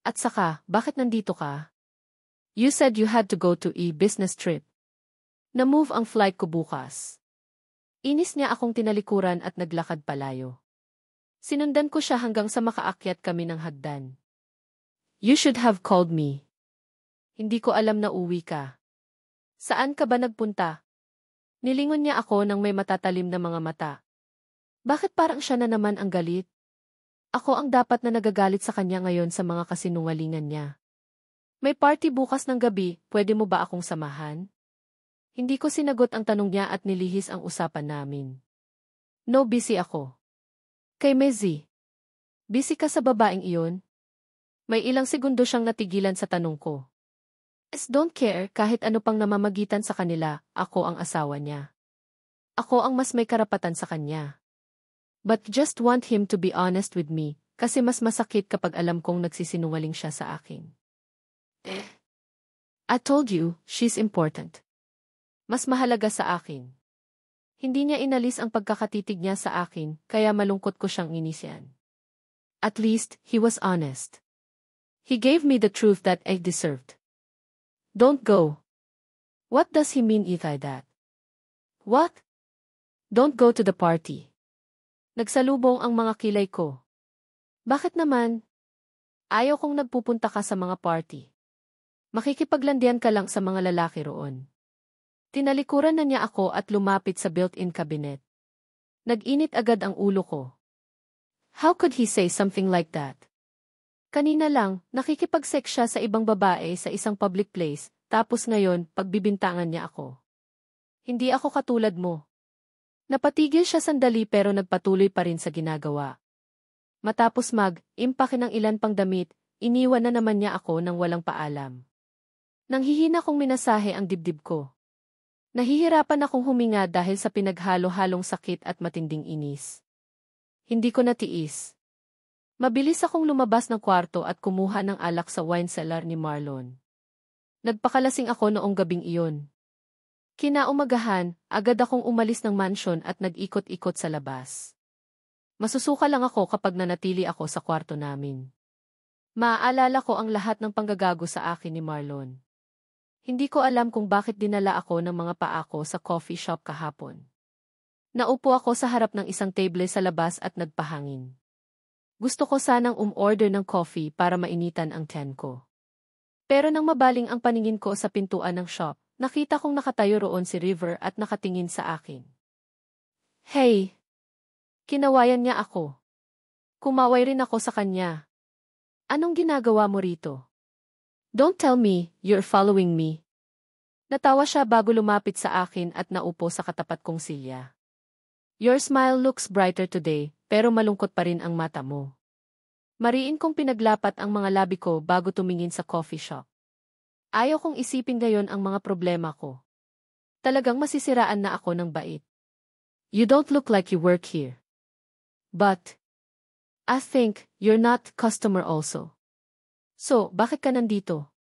At saka, bakit nandito ka? You said you had to go to a business trip. Na-move ang flight ko bukas. Inis niya akong tinalikuran at naglakad palayo. Sinundan ko siya hanggang sa makaakyat kami ng hagdan. You should have called me. Hindi ko alam na uwi ka. Saan ka ba nagpunta? Nilingon niya ako ng may matatalim na mga mata. Bakit parang siya na naman ang galit? Ako ang dapat na nagagalit sa kanya ngayon sa mga kasinungalingan niya. May party bukas ng gabi, pwede mo ba akong samahan? Hindi ko sinagot ang tanong niya at nilihis ang usapan namin. No, busy ako. Kay Mezzi. Busy ka sa babaeng iyon? May ilang segundo siyang natigilan sa tanong ko. Don't care kahit ano pang namamagitan sa kanila, ako ang asawa niya. Ako ang mas may karapatan sa kanya. But just want him to be honest with me, kasi mas masakit kapag alam kong nagsisinungaling siya sa akin. I told you, she's important. Mas mahalaga sa akin. Hindi niya inalis ang pagkakatitig niya sa akin, kaya malungkot ko siyang inisyan. At least, he was honest. He gave me the truth that I deserved. Don't go. What does he mean by that? What? Don't go to the party. Nagsalubong ang mga kilay ko. Bakit naman? Ayaw kong nagpupunta ka sa mga party. Makikipaglandian ka lang sa mga lalaki roon. Tinalikuran na niya ako at lumapit sa built-in cabinet. Nag-init agad ang ulo ko. How could he say something like that? Kanina lang, nakikipag-sex siya sa ibang babae sa isang public place, tapos ngayon, pagbibintangan niya ako. Hindi ako katulad mo. Napatigil siya sandali pero nagpatuloy pa rin sa ginagawa. Matapos mag-impake ng ilan pang damit, iniwan na naman niya ako nang walang paalam. Nanghihina kong minasahe ang dibdib ko. Nahihirapan akong huminga dahil sa pinaghalo-halong sakit at matinding inis. Hindi ko natiis. Mabilis akong lumabas ng kwarto at kumuha ng alak sa wine cellar ni Marlon. Nagpakalasing ako noong gabing iyon. Kinaumagahan, agad akong umalis ng mansyon at nag-ikot-ikot sa labas. Masusuka lang ako kapag nanatili ako sa kwarto namin. Maaalala ko ang lahat ng panggagago sa akin ni Marlon. Hindi ko alam kung bakit dinala ako ng mga paa ko sa coffee shop kahapon. Naupo ako sa harap ng isang table sa labas at nagpahangin. Gusto ko sanang umorder ng coffee para mainitan ang tiyan ko. Pero nang mabaling ang paningin ko sa pintuan ng shop, nakita kong nakatayo roon si River at nakatingin sa akin. Hey! Kinawayan niya ako. Kumaway rin ako sa kanya. Anong ginagawa mo rito? Don't tell me, you're following me. Natawa siya bago lumapit sa akin at naupo sa katapat kong silya. Your smile looks brighter today, pero malungkot pa rin ang mata mo. Mariin kong pinaglapat ang mga labi ko bago tumingin sa coffee shop. Ayaw kong isipin ngayon ang mga problema ko. Talagang masisiraan na ako ng bait. You don't look like you work here. But, I think, you're not customer also. So, bakit ka nandito?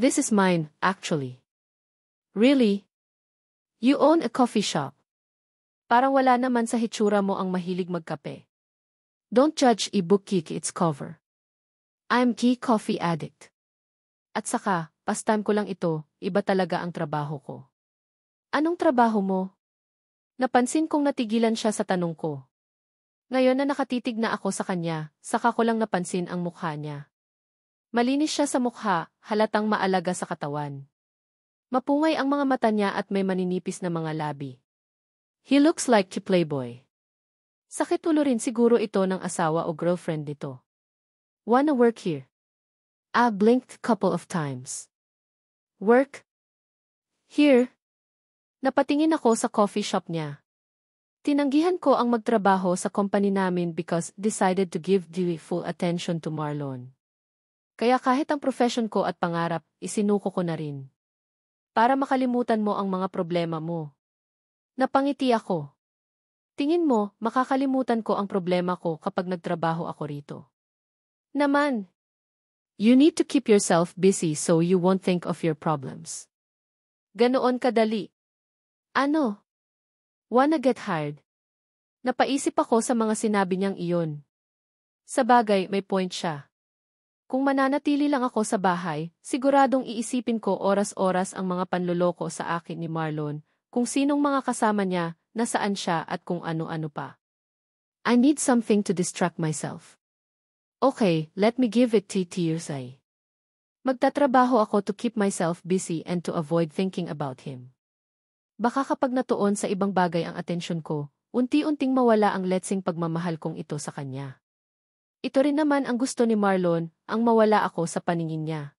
This is mine, actually. Really? You own a coffee shop. Parang wala naman sa hitsura mo ang mahilig magkape. Don't judge a book by its cover. I'm a coffee addict. At saka, pastime ko lang ito, iba talaga ang trabaho ko. Anong trabaho mo? Napansin kong natigilan siya sa tanong ko. Ngayon na nakatitig na ako sa kanya, saka ko lang napansin ang mukha niya. Malinis siya sa mukha, halatang maalaga sa katawan. Mapungay ang mga mata niya at may maninipis na mga labi. He looks like a playboy. Sakit ulo rin siguro ito ng asawa o girlfriend nito. Wanna work here? I blinked couple of times. Work? Here? Napatingin ako sa coffee shop niya. Tinanggihan ko ang magtrabaho sa company namin because decided to give the full attention to Marlon. Kaya kahit ang profession ko at pangarap, isinuko ko na rin. Para makalimutan mo ang mga problema mo. Napangiti ako. Tingin mo, makakalimutan ko ang problema ko kapag nagtrabaho ako rito. Naman. You need to keep yourself busy so you won't think of your problems. Ganoon kadali. Ano? Wanna get hired? Napaisip ako sa mga sinabi niyang iyon. Sa bagay, may point siya. Kung mananatili lang ako sa bahay, siguradong iisipin ko oras-oras ang mga panloloko sa akin ni Marlon, kung sinong mga kasama niya, nasaan siya at kung ano-ano pa. I need something to distract myself. Okay, let me give it tears. Magtatrabaho ako to keep myself busy and to avoid thinking about him. Baka kapag natuon sa ibang bagay ang atensyon ko, unti-unting mawala ang letsing pagmamahal kong ito sa kanya. Ito rin naman ang gusto ni Marlon, ang mawala ako sa paningin niya.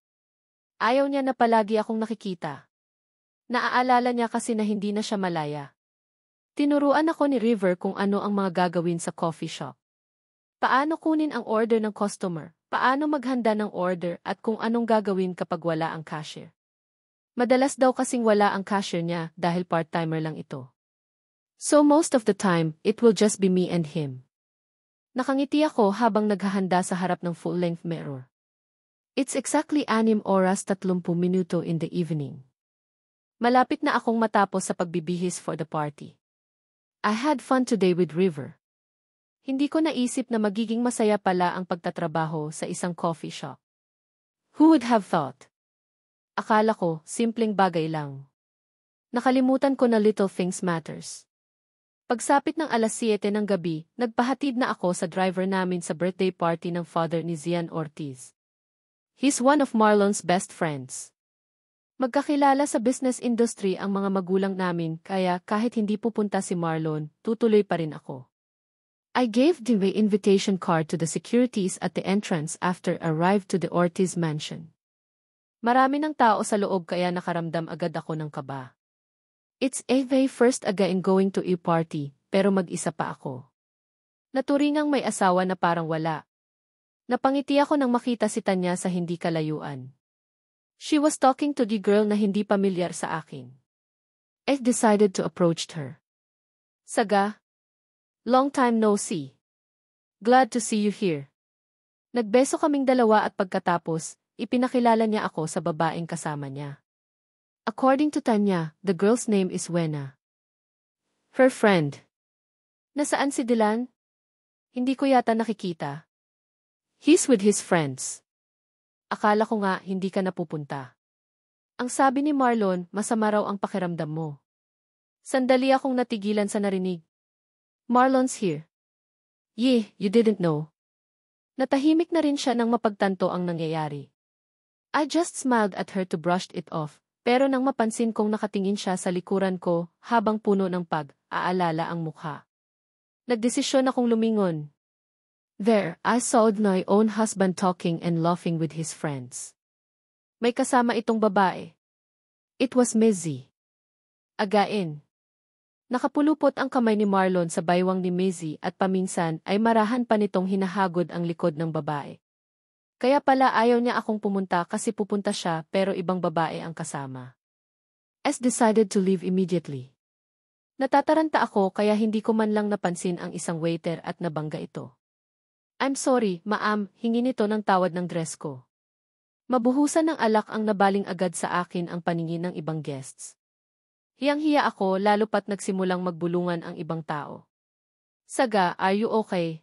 Ayaw niya na palagi akong nakikita. Naaalala niya kasi na hindi na siya malaya. Tinuruan ako ni River kung ano ang mga gagawin sa coffee shop. Paano kunin ang order ng customer, paano maghanda ng order at kung anong gagawin kapag wala ang cashier. Madalas daw kasing wala ang cashier niya dahil part-timer lang ito. So most of the time, it will just be me and him. Nakangiti ako habang naghahanda sa harap ng full-length mirror. It's exactly 6 oras 30 minuto in the evening. Malapit na akong matapos sa pagbibihis for the party. I had fun today with River. Hindi ko naisip na magiging masaya pala ang pagtatrabaho sa isang coffee shop. Who would have thought? Akala ko, simpleng bagay lang. Nakalimutan ko na little things matters. Pagsapit ng 7:00 ng gabi, nagpahatid na ako sa driver namin sa birthday party ng father ni Zian Ortiz. He's one of Marlon's best friends. Magkakilala sa business industry ang mga magulang namin kaya kahit hindi pupunta si Marlon, tutuloy pa rin ako. I gave the invitation card to the securities at the entrance after arrived to the Ortiz mansion. Marami ng tao sa loob kaya nakaramdam agad ako ng kaba. It's a very first again going to a party, pero mag-isa pa ako. Naturingang may asawa na parang wala. Napangiti ako nang makita si Tanya sa hindi kalayuan. She was talking to the girl na hindi pamilyar sa akin. I decided to approach her. Saga, long time no see. Glad to see you here. Nagbeso kaming dalawa at pagkatapos, ipinakilala niya ako sa babaeng kasama niya. According to Tanya, the girl's name is Wena. Her friend. Nasaan si Dylan? Hindi ko yata nakikita. He's with his friends. Akala ko nga hindi ka napupunta. Ang sabi ni Marlon, masama raw ang pakiramdam mo. Sandali akong natigilan sa narinig. Marlon's here. Yeh, you didn't know. Natahimik na rin siya nang mapagtanto ang nangyayari. I just smiled at her to brush it off, pero nang mapansin kong nakatingin siya sa likuran ko habang puno ng pag-aalala ang mukha. Nagdesisyon akong lumingon. There, I saw my own husband talking and laughing with his friends. May kasama itong babae. It was Mizzy. Again. Nakapulupot ang kamay ni Marlon sa baywang ni Mizzy at paminsan ay marahan pa nitong hinahagod ang likod ng babae. Kaya pala ayaw niya akong pumunta kasi pupunta siya pero ibang babae ang kasama. S decided to leave immediately. Natataranta ako kaya hindi ko man lang napansin ang isang waiter at nabangga ito. I'm sorry, ma'am, hingi nito ng tawad ng dress ko. Mabuhusan ng alak ang nabaling agad sa akin ang paningin ng ibang guests. Hiyang-hiya ako lalo pat nagsimulang magbulungan ang ibang tao. Saga, are you okay?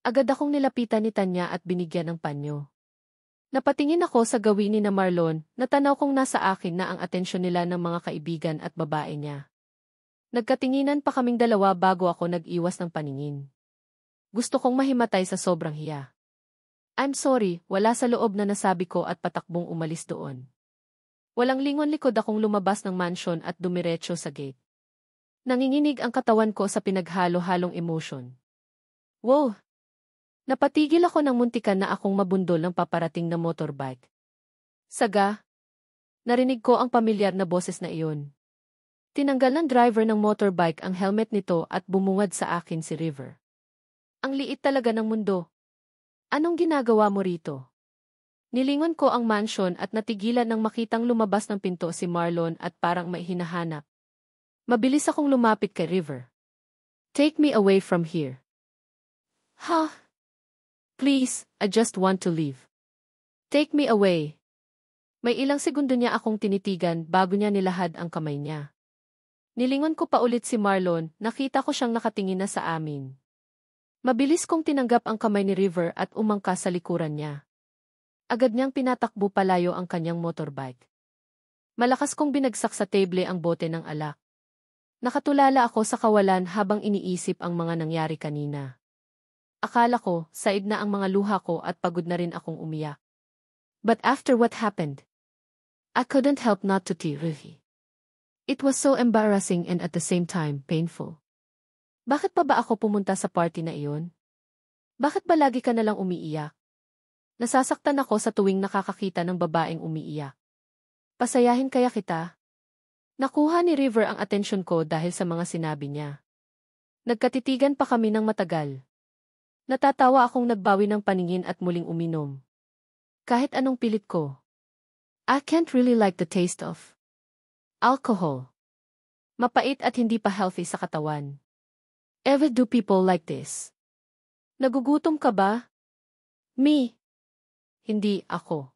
Agad akong nilapitan ni Tanya at binigyan ng panyo. Napatingin ako sa gawin ni na Marlon, natanaw kong nasa akin na ang atensyon nila ng mga kaibigan at babae niya. Nagkatinginan pa kaming dalawa bago ako nag-iwas ng paningin. Gusto kong mahimatay sa sobrang hiya. I'm sorry, wala sa loob na nasabi ko at patakbong umalis doon. Walang lingon-likod akong lumabas ng mansion at dumiretso sa gate. Nanginginig ang katawan ko sa pinaghalo-halong emotion. Wow! Napatigil ako ng muntikan na akong mabundol ng paparating na motorbike. Saga! Narinig ko ang pamilyar na boses na iyon. Tinanggal ng driver ng motorbike ang helmet nito at bumungad sa akin si River. Ang liit talaga ng mundo. Anong ginagawa mo rito? Nilingon ko ang mansion at natigilan nang makitang lumabas ng pinto si Marlon at parang may hinahanap. Mabilis akong lumapit kay River. Take me away from here. Ha? Please, I just want to leave. Take me away. May ilang segundo niya akong tinitigan bago niya nilahad ang kamay niya. Nilingon ko pa ulit si Marlon, nakita ko siyang nakatingin na sa amin. Mabilis kong tinanggap ang kamay ni River at umangkas sa likuran niya. Agad niyang pinatakbo palayo ang kanyang motorbike. Malakas kong binagsak sa table ang bote ng alak. Nakatulala ako sa kawalan habang iniisip ang mga nangyari kanina. Akala ko, said na ang mga luha ko at pagod na rin akong umiyak. But after what happened, I couldn't help not to tear. It was so embarrassing and at the same time painful. Bakit pa ba ako pumunta sa party na iyon? Bakit ba lagi ka nalang umiiyak? Nasasaktan ako sa tuwing nakakakita ng babaeng umiiyak. Pasayahin kaya kita? Nakuha ni River ang atensyon ko dahil sa mga sinabi niya. Nagkatitigan pa kami ng matagal. Natatawa akong nagbawi ng paningin at muling uminom. Kahit anong pilit ko. I can't really like the taste of alcohol. Mapait at hindi pa healthy sa katawan. Ever do people like this? Nagugutom ka ba? Me? Hindi ako.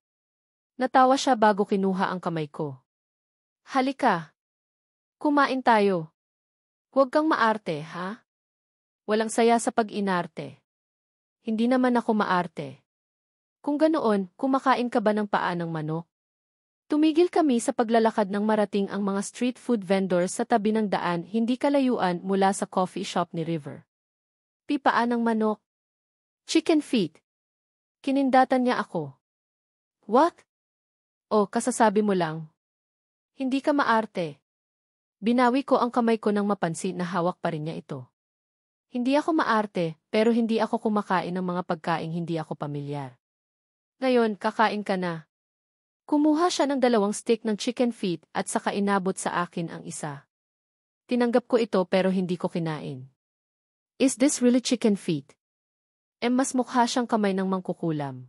Natawa siya bago kinuha ang kamay ko. Halika. Kumain tayo. Huwag kang maarte, ha? Walang saya sa pag-inarte. Hindi naman ako maarte. Kung ganoon, kumakain ka ba ng paa ng manok? Tumigil kami sa paglalakad ng marating ang mga street food vendors sa tabi ng daan hindi kalayuan mula sa coffee shop ni River. Pipaa ng manok. Chicken feet. Kinindatan niya ako. What? O, kasasabi mo lang. Hindi ka maarte. Binawi ko ang kamay ko nang mapansin na hawak pa rin niya ito. Hindi ako maarte, pero hindi ako kumakain ng mga pagkaing hindi ako pamilyar. Ngayon, kakain ka na. Kumuha siya ng 2 stick ng chicken feet at saka inabot sa akin ang isa. Tinanggap ko ito pero hindi ko kinain. Is this really chicken feet? Mas mukha siyang kamay ng mangkukulam.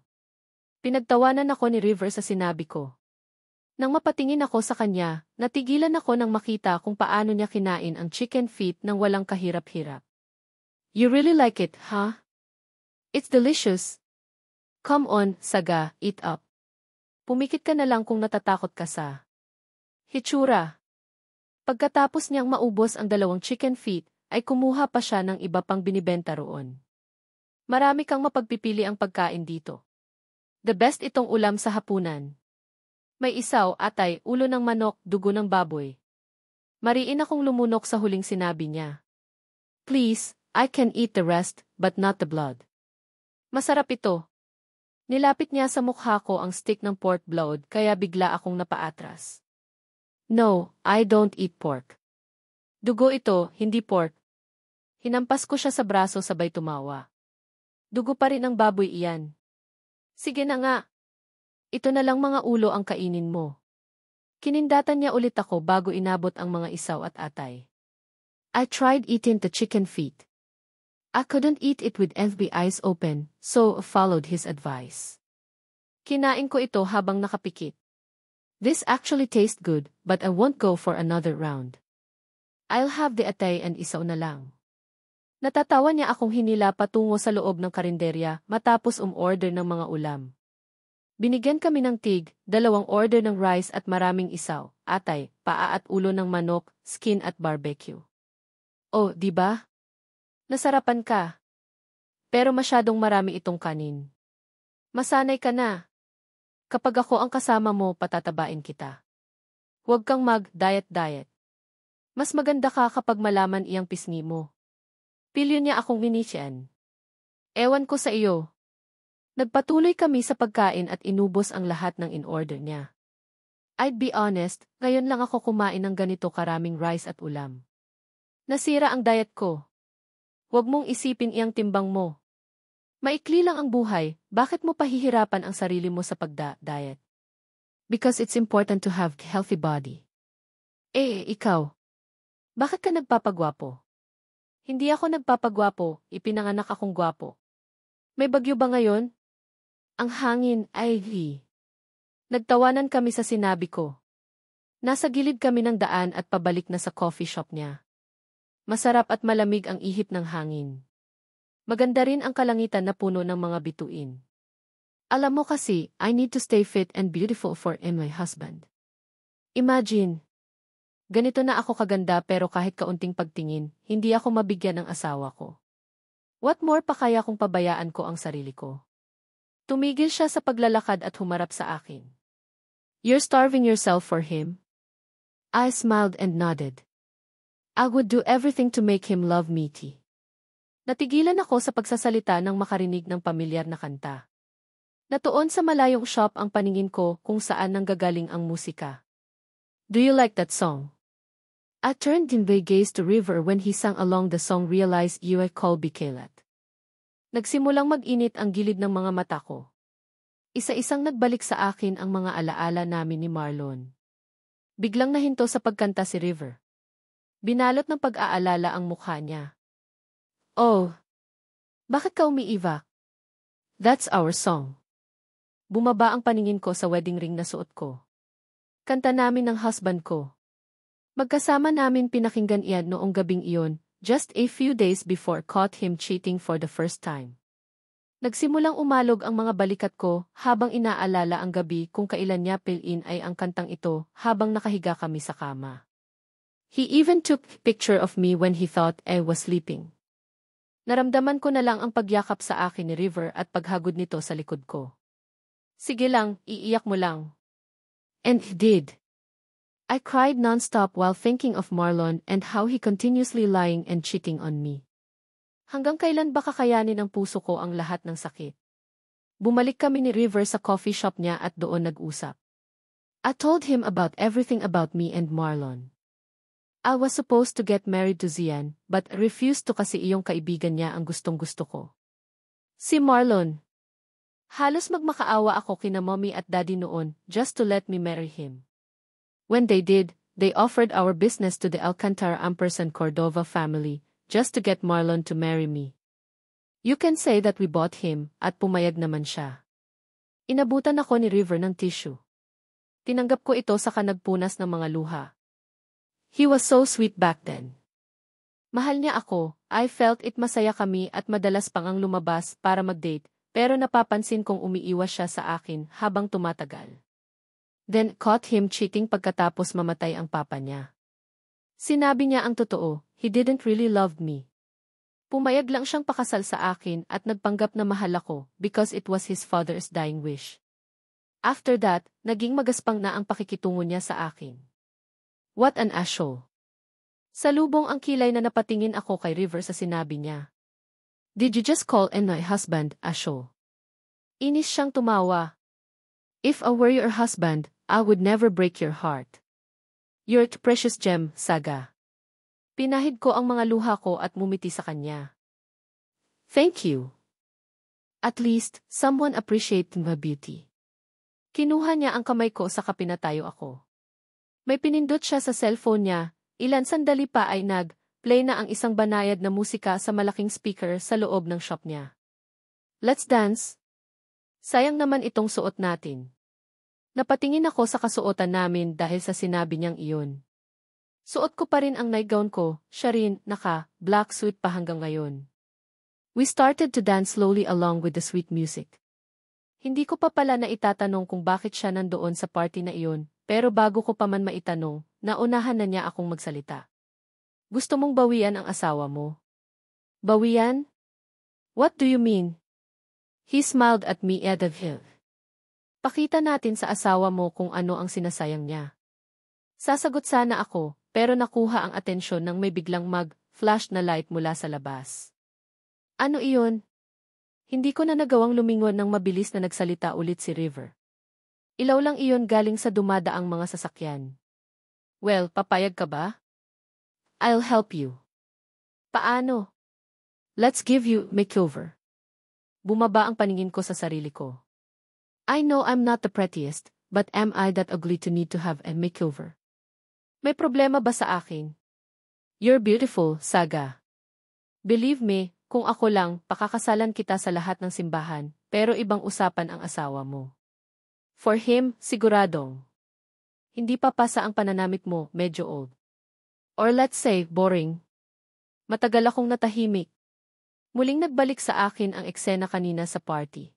Pinagtawanan ako ni River sa sinabi ko. Nang mapatingin ako sa kanya, natigilan ako nang makita kung paano niya kinain ang chicken feet nang walang kahirap-hirap. You really like it, huh? It's delicious. Come on, Saga, eat up. Pumikit ka na lang kung natatakot ka sa hitsura. Pagkatapos niyang maubos ang 2 chicken feet, ay kumuha pa siya ng iba pang binibenta roon. Marami kang mapagpipili ang pagkain dito. The best itong ulam sa hapunan. May isaw, atay, ulo ng manok, dugo ng baboy. Mariin akong lumunok sa huling sinabi niya. Please, I can eat the rest, but not the blood. Masarap ito. Nilapit niya sa mukha ko ang stick ng pork blood kaya bigla akong napaatras. No, I don't eat pork. Dugo ito, hindi pork. Hinampas ko siya sa braso sabay tumawa. Dugo pa rin ang baboy iyan. Sige na nga. Ito na lang mga ulo ang kainin mo. Kinindatan niya ulit ako bago inabot ang mga isaw at atay. I tried eating the chicken feet. I couldn't eat it with my eyes open, so followed his advice. Kinain ko ito habang nakapikit. This actually tastes good, but I won't go for another round. I'll have the atay and isaw na lang. Natatawa niya akong hinila patungo sa loob ng karinderya matapos umorder ng mga ulam. Binigyan kami ng tig, 2 order ng rice at maraming isaw, atay, paa at ulo ng manok, skin at barbecue. Oh, di ba? Nasarapan ka. Pero masyadong marami itong kanin. Masanay ka na. Kapag ako ang kasama mo, patatabain kita. Huwag kang mag-diet-diet. Mas maganda ka kapag malaman iyang pisngi mo. Pilyo niya akong minisyan. Ewan ko sa iyo. Nagpatuloy kami sa pagkain at inubos ang lahat ng in-order niya. I'd be honest, ngayon lang ako kumain ng ganito karaming rice at ulam. Nasira ang diet ko. Huwag mong isipin iyang timbang mo. Maikli lang ang buhay, bakit mo pahihirapan ang sarili mo sa pagda-diet? Because it's important to have a healthy body. Ikaw. Bakit ka nagpapagwapo? Hindi ako nagpapagwapo, ipinanganak akong gwapo. May bagyo ba ngayon? Ang hangin ay Nagtawanan kami sa sinabi ko. Nasa gilid kami ng daan at pabalik na sa coffee shop niya. Masarap at malamig ang ihip ng hangin. Maganda rin ang kalangitan na puno ng mga bituin. Alam mo kasi, I need to stay fit and beautiful for my husband. Imagine. Ganito na ako kaganda pero kahit kaunting pagtingin, hindi ako mabigyan ng asawa ko. What more pa kaya kung pabayaan ko ang sarili ko? Tumigil siya sa paglalakad at humarap sa akin. You're starving yourself for him? I smiled and nodded. I would do everything to make him love me. Natigilan ako sa pagsasalita nang makarinig ng pamilyar na kanta. Natuon sa malayong shop ang paningin ko kung saan nanggagaling ang musika. Do you like that song? I turned in my gaze to River when he sang along the song realized you I call Bikelat. Nagsimulang mag-init ang gilid ng mga mata ko. Isa-isang nagbalik sa akin ang mga alaala namin ni Marlon. Biglang nahinto sa pagkanta si River. Binalot ng pag-aalala ang mukha niya. Oh, bakit ka umiiyak? That's our song. Bumaba ang paningin ko sa wedding ring na suot ko. Kanta namin ng husband ko. Magkasama namin pinakinggan iyan noong gabing iyon, just a few days before caught him cheating for the first time. Nagsimulang umalog ang mga balikat ko habang inaalala ang gabi kung kailan niya pilin ay ang kantang ito habang nakahiga kami sa kama. He even took a picture of me when he thought I was sleeping. Naramdaman ko na lang ang pagyakap sa akin ni River at paghagod nito sa likod ko. Sige lang, iiyak mo lang. And he did. I cried non-stop while thinking of Marlon and how he continuously lying and cheating on me. Hanggang kailan ba kakayanin ng puso ko ang lahat ng sakit? Bumalik kami ni River sa coffee shop niya at doon nag-usap. I told him about everything about me and Marlon. I was supposed to get married to Zian, but refused to kasi iyong kaibigan niya ang gustong-gusto ko. Si Marlon. Halos magmakaawa ako kina mommy at daddy noon just to let me marry him. When they did, they offered our business to the Alcantara Ampersand Cordova family, just to get Marlon to marry me. You can say that we bought him, at pumayag naman siya. Inabutan ako ni River ng tissue. Tinanggap ko ito sa kanagpunas ng mga luha. He was so sweet back then. Mahal niya ako, I felt it masaya kami at madalas pang ang lumabas para mag-date, pero napapansin kong umiiwas siya sa akin habang tumatagal. Then caught him cheating pagkatapos mamatay ang papa niya. Sinabi niya ang totoo, he didn't really love me. Pumayag lang siyang pakasal sa akin at nagpanggap na mahal ako because it was his father's dying wish. After that, naging magaspang na ang pakikitungo niya sa akin. What an asshole. Salubong ang kilay na napatingin ako kay River sa sinabi niya. Did you just call my husband asshole? Inis siyang tumawa. If I were your husband, I would never break your heart. You're a precious gem, Saga. Pinahid ko ang mga luha ko at mumiti sa kanya. Thank you. At least, someone appreciated my beauty. Kinuha niya ang kamay ko sa kapinatayo ako. May pinindot siya sa cellphone niya, ilan sandali pa ay nag-play na ang isang banayad na musika sa malaking speaker sa loob ng shop niya. Let's dance. Sayang naman itong suot natin. Napatingin ako sa kasuotan namin dahil sa sinabi niyang iyon. Suot ko pa rin ang nightgown ko, siya rin, black suit pa hanggang ngayon. We started to dance slowly along with the sweet music. Hindi ko pa pala na itatanong kung bakit siya nandoon sa party na iyon, pero bago ko pa man maitanong, naunahan na niya akong magsalita. Gusto mong bawian ang asawa mo? Bawian? What do you mean? He smiled at me at the hill. Pakita natin sa asawa mo kung ano ang sinasayang niya. Sasagot sana ako, pero nakuha ang atensyon ng may biglang mag-flash na light mula sa labas. Ano iyon? Hindi ko na nagawang lumingon ng mabilis na nagsalita ulit si River. Ilaw lang iyon galing sa dumadaang mga sasakyan. Well, papayag ka ba? I'll help you. Paano? Let's give you makeover. Bumaba ang paningin ko sa sarili ko. I know I'm not the prettiest, but am I that ugly to need to have a makeover? May problema ba sa akin? You're beautiful, Saga. Believe me, kung ako lang, pakakasalan kita sa lahat ng simbahan, pero ibang usapan ang asawa mo. For him, siguradong. Hindi pa pasa ang pananamit mo, medyo old. Or let's say, boring. Matagal akong natahimik. Muling nagbalik sa akin ang eksena kanina sa party.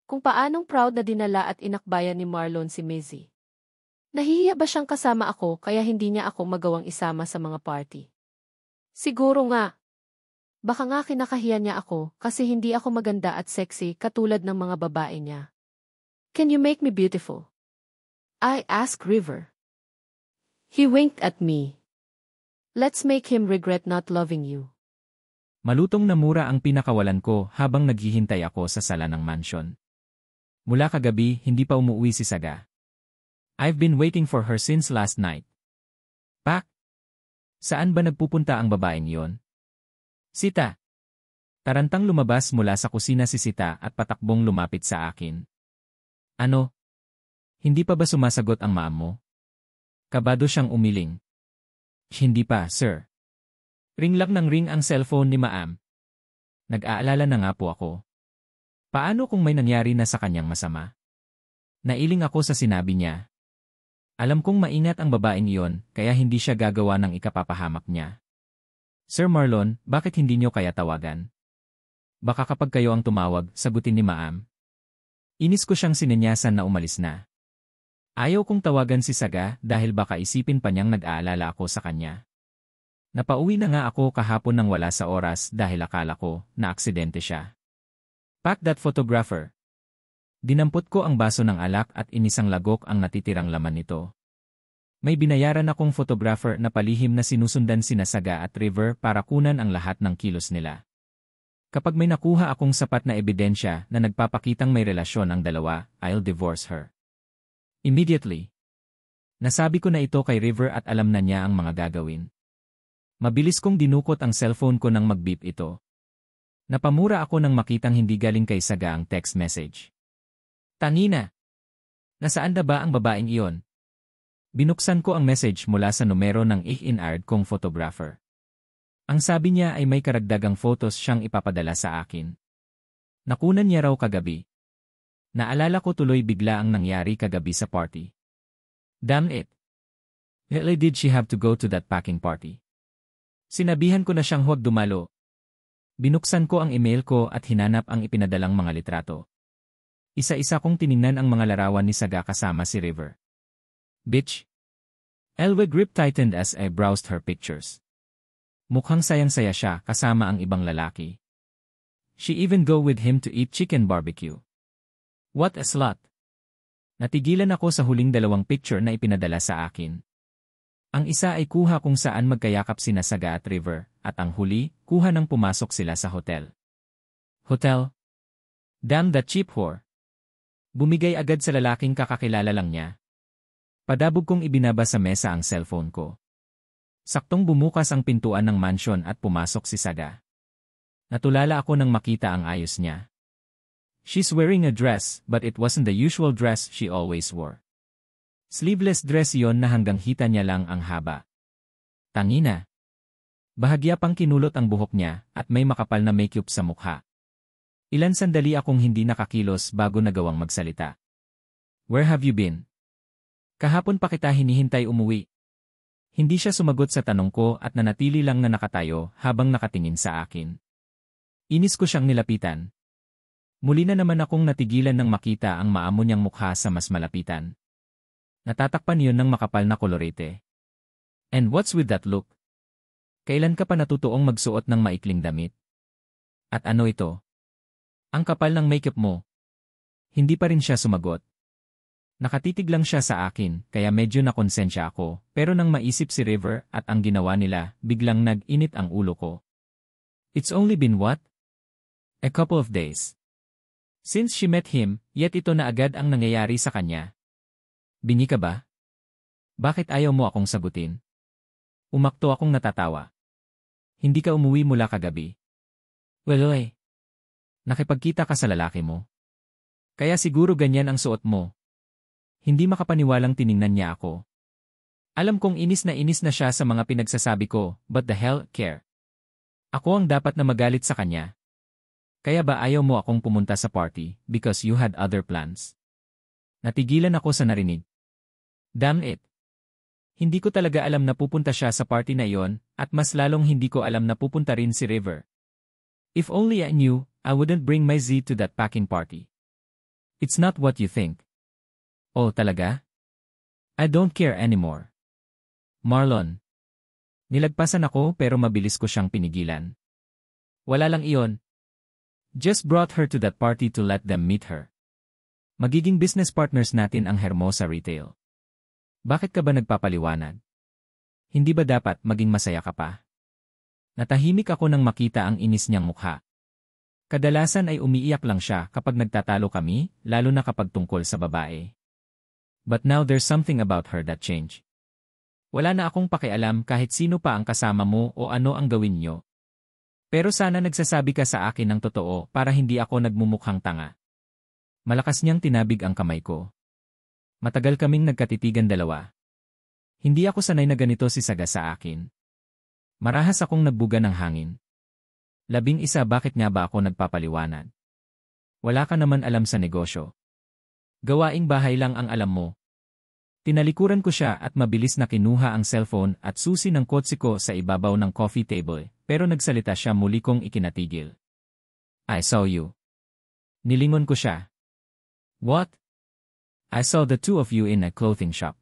Kung paanong proud na dinala at inakbayan ni Marlon si Maisie. Nahihiya ba siyang kasama ako kaya hindi niya ako magawang isama sa mga party? Siguro nga. Baka nga kinakahiya niya ako kasi hindi ako maganda at sexy katulad ng mga babae niya. Can you make me beautiful? I asked River. He winked at me. Let's make him regret not loving you. Malutong na mura ang pinakawalan ko habang naghihintay ako sa sala ng mansyon. Mula kagabi, hindi pa umuwi si Saga. I've been waiting for her since last night. Pak! Saan ba nagpupunta ang babaeng iyon? Sita! Tarantang lumabas mula sa kusina si Sita at patakbong lumapit sa akin. Ano? Hindi pa ba sumasagot ang maam mo? Kabado siyang umiling. Hindi pa, sir. Ring lang ng ring ang cellphone ni maam. Nag-aalala na nga po ako. Paano kung may nangyari na sa kanyang masama? Nailing ako sa sinabi niya. Alam kong maingat ang babaeng iyon, kaya hindi siya gagawa ng ikapapahamak niya. Sir Marlon, bakit hindi niyo kaya tawagan? Baka kapag kayo ang tumawag, sagutin ni maam. Inis ko siyang sinenyasan na umalis na. Ayaw kong tawagan si Saga dahil baka isipin pa niyang nag-aalala ako sa kanya. Napauwi na nga ako kahapon nang wala sa oras dahil akala ko na aksidente siya. Pack that photographer. Dinampot ko ang baso ng alak at inisang lagok ang natitirang laman nito. May binayaran akong photographer na palihim na sinusundan sina Saga at River para kunan ang lahat ng kilos nila. Kapag may nakuha akong sapat na ebidensya na nagpapakitang may relasyon ang dalawa, I'll divorce her. Immediately. Nasabi ko na ito kay River at alam na niya ang mga gagawin. Mabilis kong dinukot ang cellphone ko nang mag-beep ito. Napamura ako nang makitang hindi galing kay Saga ang text message. Tangina! Nasaan na ba ang babaeng iyon? Binuksan ko ang message mula sa numero ng inard kong photographer. Ang sabi niya ay may karagdagang photos siyang ipapadala sa akin. Nakunan niya raw kagabi. Naalala ko tuloy bigla ang nangyari kagabi sa party. Damn it! Really did she have to go to that packing party? Sinabihan ko na siyang huwag dumalo. Binuksan ko ang email ko at hinanap ang ipinadalang mga litrato. Isa-isa kong tiningnan ang mga larawan ni Saga kasama si River. Bitch! Elwe grip tightened as I browsed her pictures. Mukhang sayang-saya siya kasama ang ibang lalaki. She even go with him to eat chicken barbecue. What a slut! Natigilan ako sa huling dalawang picture na ipinadala sa akin. Ang isa ay kuha kung saan magkayakap sina Saga at River, at ang huli, kuha nang pumasok sila sa hotel. Hotel? Damn that cheap whore! Bumigay agad sa lalaking kakakilala lang niya. Padabog kong ibinaba sa mesa ang cellphone ko. Saktong bumukas ang pintuan ng mansyon at pumasok si Saga. Natulala ako nang makita ang ayos niya. She's wearing a dress, but it wasn't the usual dress she always wore. Sleeveless dress yon na hanggang hita niya lang ang haba. Tangina! Bahagya pang kinulot ang buhok niya at may makapal na makeup sa mukha. Ilan sandali akong hindi nakakilos bago nagawang magsalita. Where have you been? Kahapon pa kita hinihintay umuwi. Hindi siya sumagot sa tanong ko at nanatili lang na nakatayo habang nakatingin sa akin. Inis ko siyang nilapitan. Muli na naman akong natigilan nang makita ang maamo niyang mukha sa mas malapitan. Natatakpan yon ng makapal na kolorete. And what's with that look? Kailan ka pa natutuong magsuot ng maikling damit? At ano ito? Ang kapal ng makeup mo. Hindi pa rin siya sumagot. Nakatitig lang siya sa akin, kaya medyo nakonsensya ako, pero nang maisip si River at ang ginawa nila, biglang nag-init ang ulo ko. It's only been what? A couple of days. Since she met him, yet ito na agad ang nangyayari sa kanya. Bingi ka ba? Bakit ayaw mo akong sagutin? Umakto akong natatawa. Hindi ka umuwi mula kagabi. Well, nakipagkita ka sa lalaki mo. Kaya siguro ganyan ang suot mo. Hindi makapaniwalang tiningnan niya ako. Alam kong inis na siya sa mga pinagsasabi ko, but the hell care. Ako ang dapat na magalit sa kanya. Kaya ba ayaw mo akong pumunta sa party because you had other plans? Natigilan ako sa narinig. Damn it! Hindi ko talaga alam na pupunta siya sa party na iyon, at mas lalong hindi ko alam na pupunta rin si River. If only I knew, I wouldn't bring my Z to that packing party. It's not what you think. Oh, talaga? I don't care anymore. Marlon. Nilagpasan ako pero mabilis ko siyang pinigilan. Wala lang iyon. Just brought her to that party to let them meet her. Magiging business partners natin ang Hermosa Retail. Bakit ka ba nagpapaliwanag? Hindi ba dapat maging masaya ka pa? Natahimik ako nang makita ang inis niyang mukha. Kadalasan ay umiiyak lang siya kapag nagtatalo kami, lalo na kapag tungkol sa babae. But now there's something about her that changed. Wala na akong pakialam kahit sino pa ang kasama mo o ano ang gawin niyo. Pero sana nagsasabi ka sa akin ng totoo para hindi ako nagmumukhang tanga. Malakas niyang tinabig ang kamay ko. Matagal kaming nagkatitigan dalawa. Hindi ako sanay na ganito si Saga sa akin. Marahas akong nagbuga ng hangin. 11 bakit nga ba ako nagpapaliwanag? Wala ka naman alam sa negosyo. Gawaing bahay lang ang alam mo. Tinalikuran ko siya at mabilis na kinuha ang cellphone at susi ng kotse ko sa ibabaw ng coffee table, pero nagsalita siya muli kong ikinatigil. I saw you. Nilingon ko siya. What? I saw the two of you in a clothing shop.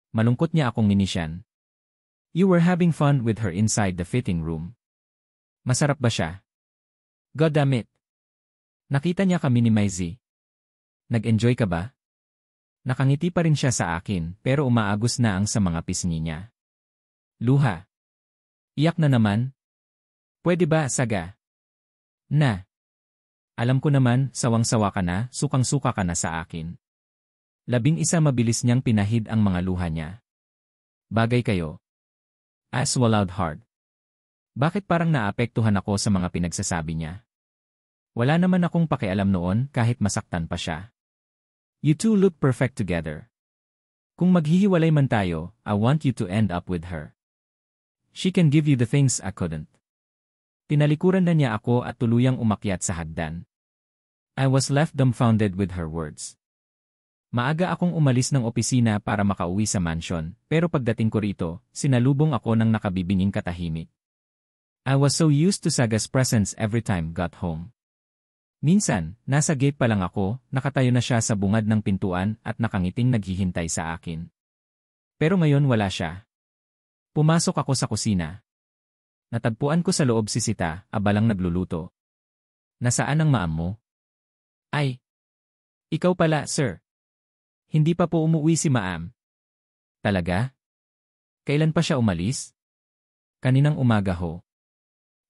Malungkot niya akong minisyan. You were having fun with her inside the fitting room. Masarap ba siya? God damn it. Nakita niya kami ni Maisie. Nag-enjoy ka ba? Nakangiti pa rin siya sa akin pero umaagos na ang sa mga pisngi niya. Luha. Iyak na naman? Pwede ba, Saga? Na. Alam ko naman, sawang-sawa ka na, sukang-suka ka na sa akin. 11 mabilis niyang pinahid ang mga luha niya. Bagay kayo. I swallowed hard. Bakit parang naapektuhan ako sa mga pinagsasabi niya? Wala naman akong pakialam noon kahit masaktan pa siya. You two look perfect together. Kung maghihiwalay man tayo, I want you to end up with her. She can give you the things I couldn't. Tinalikuran na niya ako at tuluyang umakyat sa hagdan. I was left dumbfounded with her words. Maaga akong umalis ng opisina para makauwi sa mansion, pero pagdating ko rito, sinalubong ako ng nakabibinging katahimik. I was so used to Saga's presence every time got home. Minsan, nasa gate pa lang ako, nakatayo na siya sa bungad ng pintuan at nakangiting naghihintay sa akin. Pero ngayon wala siya. Pumasok ako sa kusina. Natagpuan ko sa loob si Sita, abalang nagluluto. Nasaan ang maam mo? Ay! Ikaw pala, sir. Hindi pa po umuwi si maam. Talaga? Kailan pa siya umalis? Kaninang umaga ho.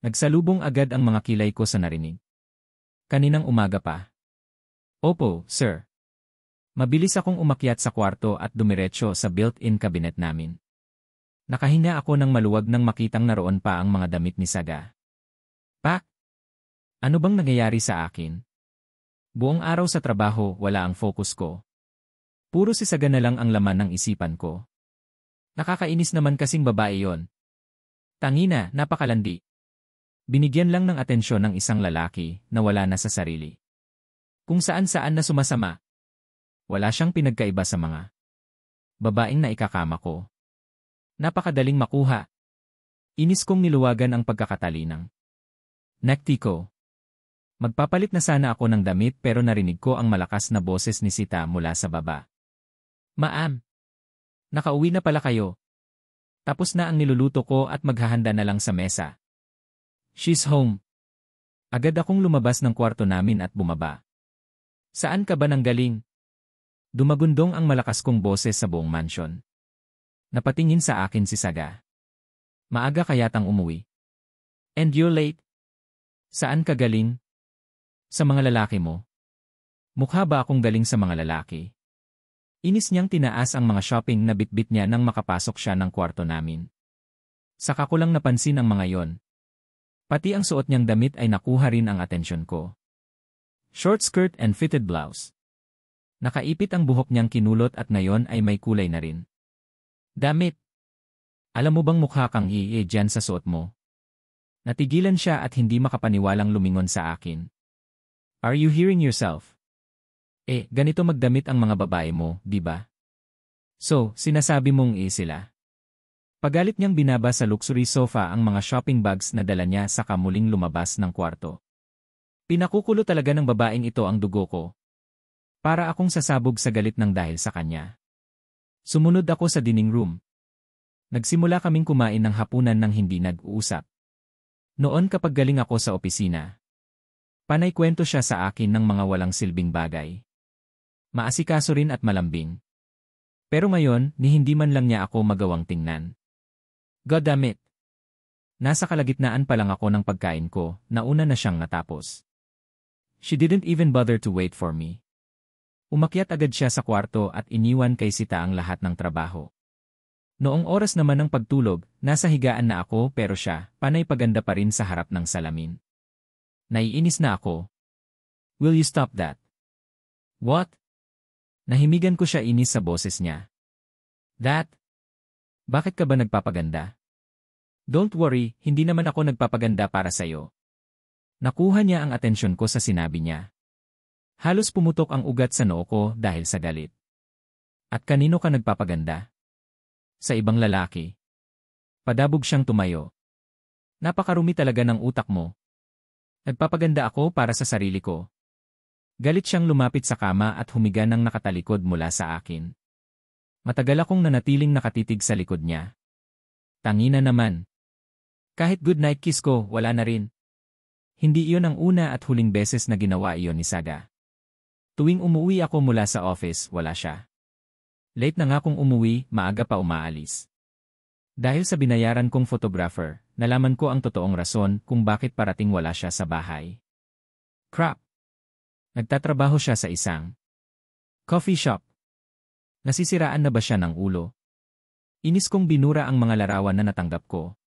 Nagsalubong agad ang mga kilay ko sa narinig. Kaninang umaga pa. Opo, sir. Mabilis akong umakyat sa kwarto at dumiretso sa built-in cabinet namin. Nakahinga ako ng maluwag nang makitang naroon pa ang mga damit ni Saga. Pak! Ano bang nangyayari sa akin? Buong araw sa trabaho, wala ang focus ko. Puro si Saga na lang ang laman ng isipan ko. Nakakainis naman kasing babae yon. Tangina, napakalandi. Binigyan lang ng atensyon ng isang lalaki na wala na sa sarili. Kung saan-saan na sumasama. Wala siyang pinagkaiba sa mga babaeng na ikakama ko. Napakadaling makuha. Inis kong niluwagan ang pagkakatalinang nekti ko. Magpapalit na sana ako ng damit pero narinig ko ang malakas na boses ni Sita mula sa baba. Maam! Nakauwi na pala kayo. Tapos na ang niluluto ko at maghahanda na lang sa mesa. She's home. Agad akong lumabas ng kwarto namin at bumaba. Saan ka ba nanggaling? Dumagundong ang malakas kong boses sa buong mansion. Napatingin sa akin si Saga. Maaga kayatang umuwi. And you're late? Saan ka galing? Sa mga lalaki mo. Mukha ba akong galing sa mga lalaki? Inis niyang tinaas ang mga shopping na bitbit niya nang makapasok siya ng kwarto namin. Saka ko lang napansin ang mga yon. Pati ang suot niyang damit ay nakuha rin ang atensyon ko. Short skirt and fitted blouse. Nakaipit ang buhok niyang kinulot at ngayon ay may kulay na rin. Damit! Alam mo bang mukha kang iye dyan sa suot mo? Natigilan siya at hindi makapaniwalang lumingon sa akin. Are you hearing yourself? Ganito magdamit ang mga babae mo, di ba? So, sinasabi mong sila. Pagalit niyang binaba sa luxury sofa ang mga shopping bags na dala niya sa kamuling lumabas ng kwarto. Pinakukulo talaga ng babaeng ito ang dugo ko. Para akong sasabog sa galit ng dahil sa kanya. Sumunod ako sa dining room. Nagsimula kaming kumain ng hapunan nang hindi nag-uusap. Noon kapag galing ako sa opisina, panay kwento siya sa akin ng mga walang silbing bagay. Maasikaso rin at malambing. Pero ngayon, ni hindi man lang niya ako magawang tingnan. God damn it! Nasa kalagitnaan pa lang ako ng pagkain ko, nauna na siyang natapos. She didn't even bother to wait for me. Umakyat agad siya sa kwarto at iniwan kay Sita ang lahat ng trabaho. Noong oras naman ng pagtulog, nasa higaan na ako pero siya, panay paganda pa rin sa harap ng salamin. Naiinis na ako. Will you stop that? What? Nahimigan ko siya inis sa boses niya. That? Bakit ka ba nagpapaganda? Don't worry, hindi naman ako nagpapaganda para sa'yo. Nakuha niya ang atensyon ko sa sinabi niya. Halos pumutok ang ugat sa noo ko dahil sa galit. At kanino ka nagpapaganda? Sa ibang lalaki. Padabog siyang tumayo. Napakarumi talaga ng utak mo. Nagpapaganda ako para sa sarili ko. Galit siyang lumapit sa kama at humiga ng nakatalikod mula sa akin. Matagal akong nanatiling nakatitig sa likod niya. Tangina naman. Kahit goodnight kiss ko, wala na rin. Hindi iyon ang una at huling beses na ginawa iyon ni Saga. Tuwing umuwi ako mula sa office, wala siya. Late na nga kung umuwi, maaga pa umaalis. Dahil sa binayaran kong photographer, nalaman ko ang totoong rason kung bakit parating wala siya sa bahay. Crap! Nagtatrabaho siya sa isang coffee shop. Nasisiraan na ba siya ng ulo? Inis kong binura ang mga larawan na natanggap ko.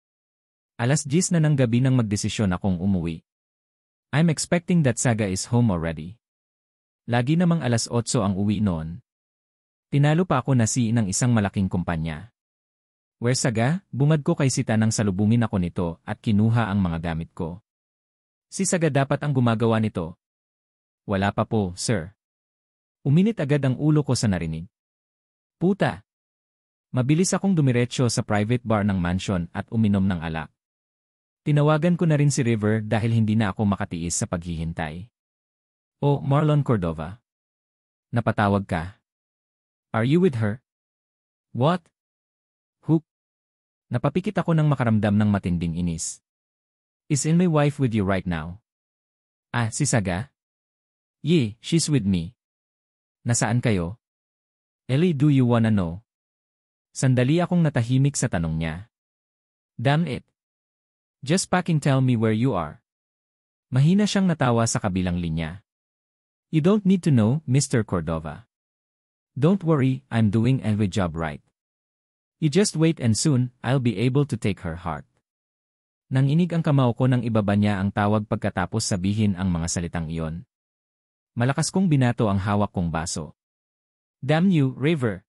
10:00 na ng gabi nang magdesisyon akong umuwi. I'm expecting that Saga is home already. Lagi namang 8:00 ang uwi noon. Tinalo pa ako na ng isang malaking kumpanya. Where Saga, bungad ko kay Sita nang salubungin ako nito at kinuha ang mga gamit ko. Si Saga dapat ang gumagawa nito. Wala pa po, sir. Uminit agad ang ulo ko sa narinig. Puta! Mabilis akong dumiretso sa private bar ng mansion at uminom ng alak. Tinawagan ko na rin si River dahil hindi na ako makatiis sa paghihintay. Oh, Marlon Cordova. Napatawag ka. Are you with her? What? Who? Napapikit ako nang makaramdam ng matinding inis. Is my wife with you right now? Ah, si Saga? Yeah, she's with me. Nasaan kayo? Ellie, do you wanna know? Sandali akong natahimik sa tanong niya. Damn it. Just fucking tell me where you are. Mahina siyang natawa sa kabilang linya. You don't need to know, Mr. Cordova. Don't worry, I'm doing every job right. You just wait and soon, I'll be able to take her heart. Nanginig ang kamao ko nang ibaba niya ang tawag pagkatapos sabihin ang mga salitang iyon. Malakas kong binato ang hawak kong baso. Damn you, River!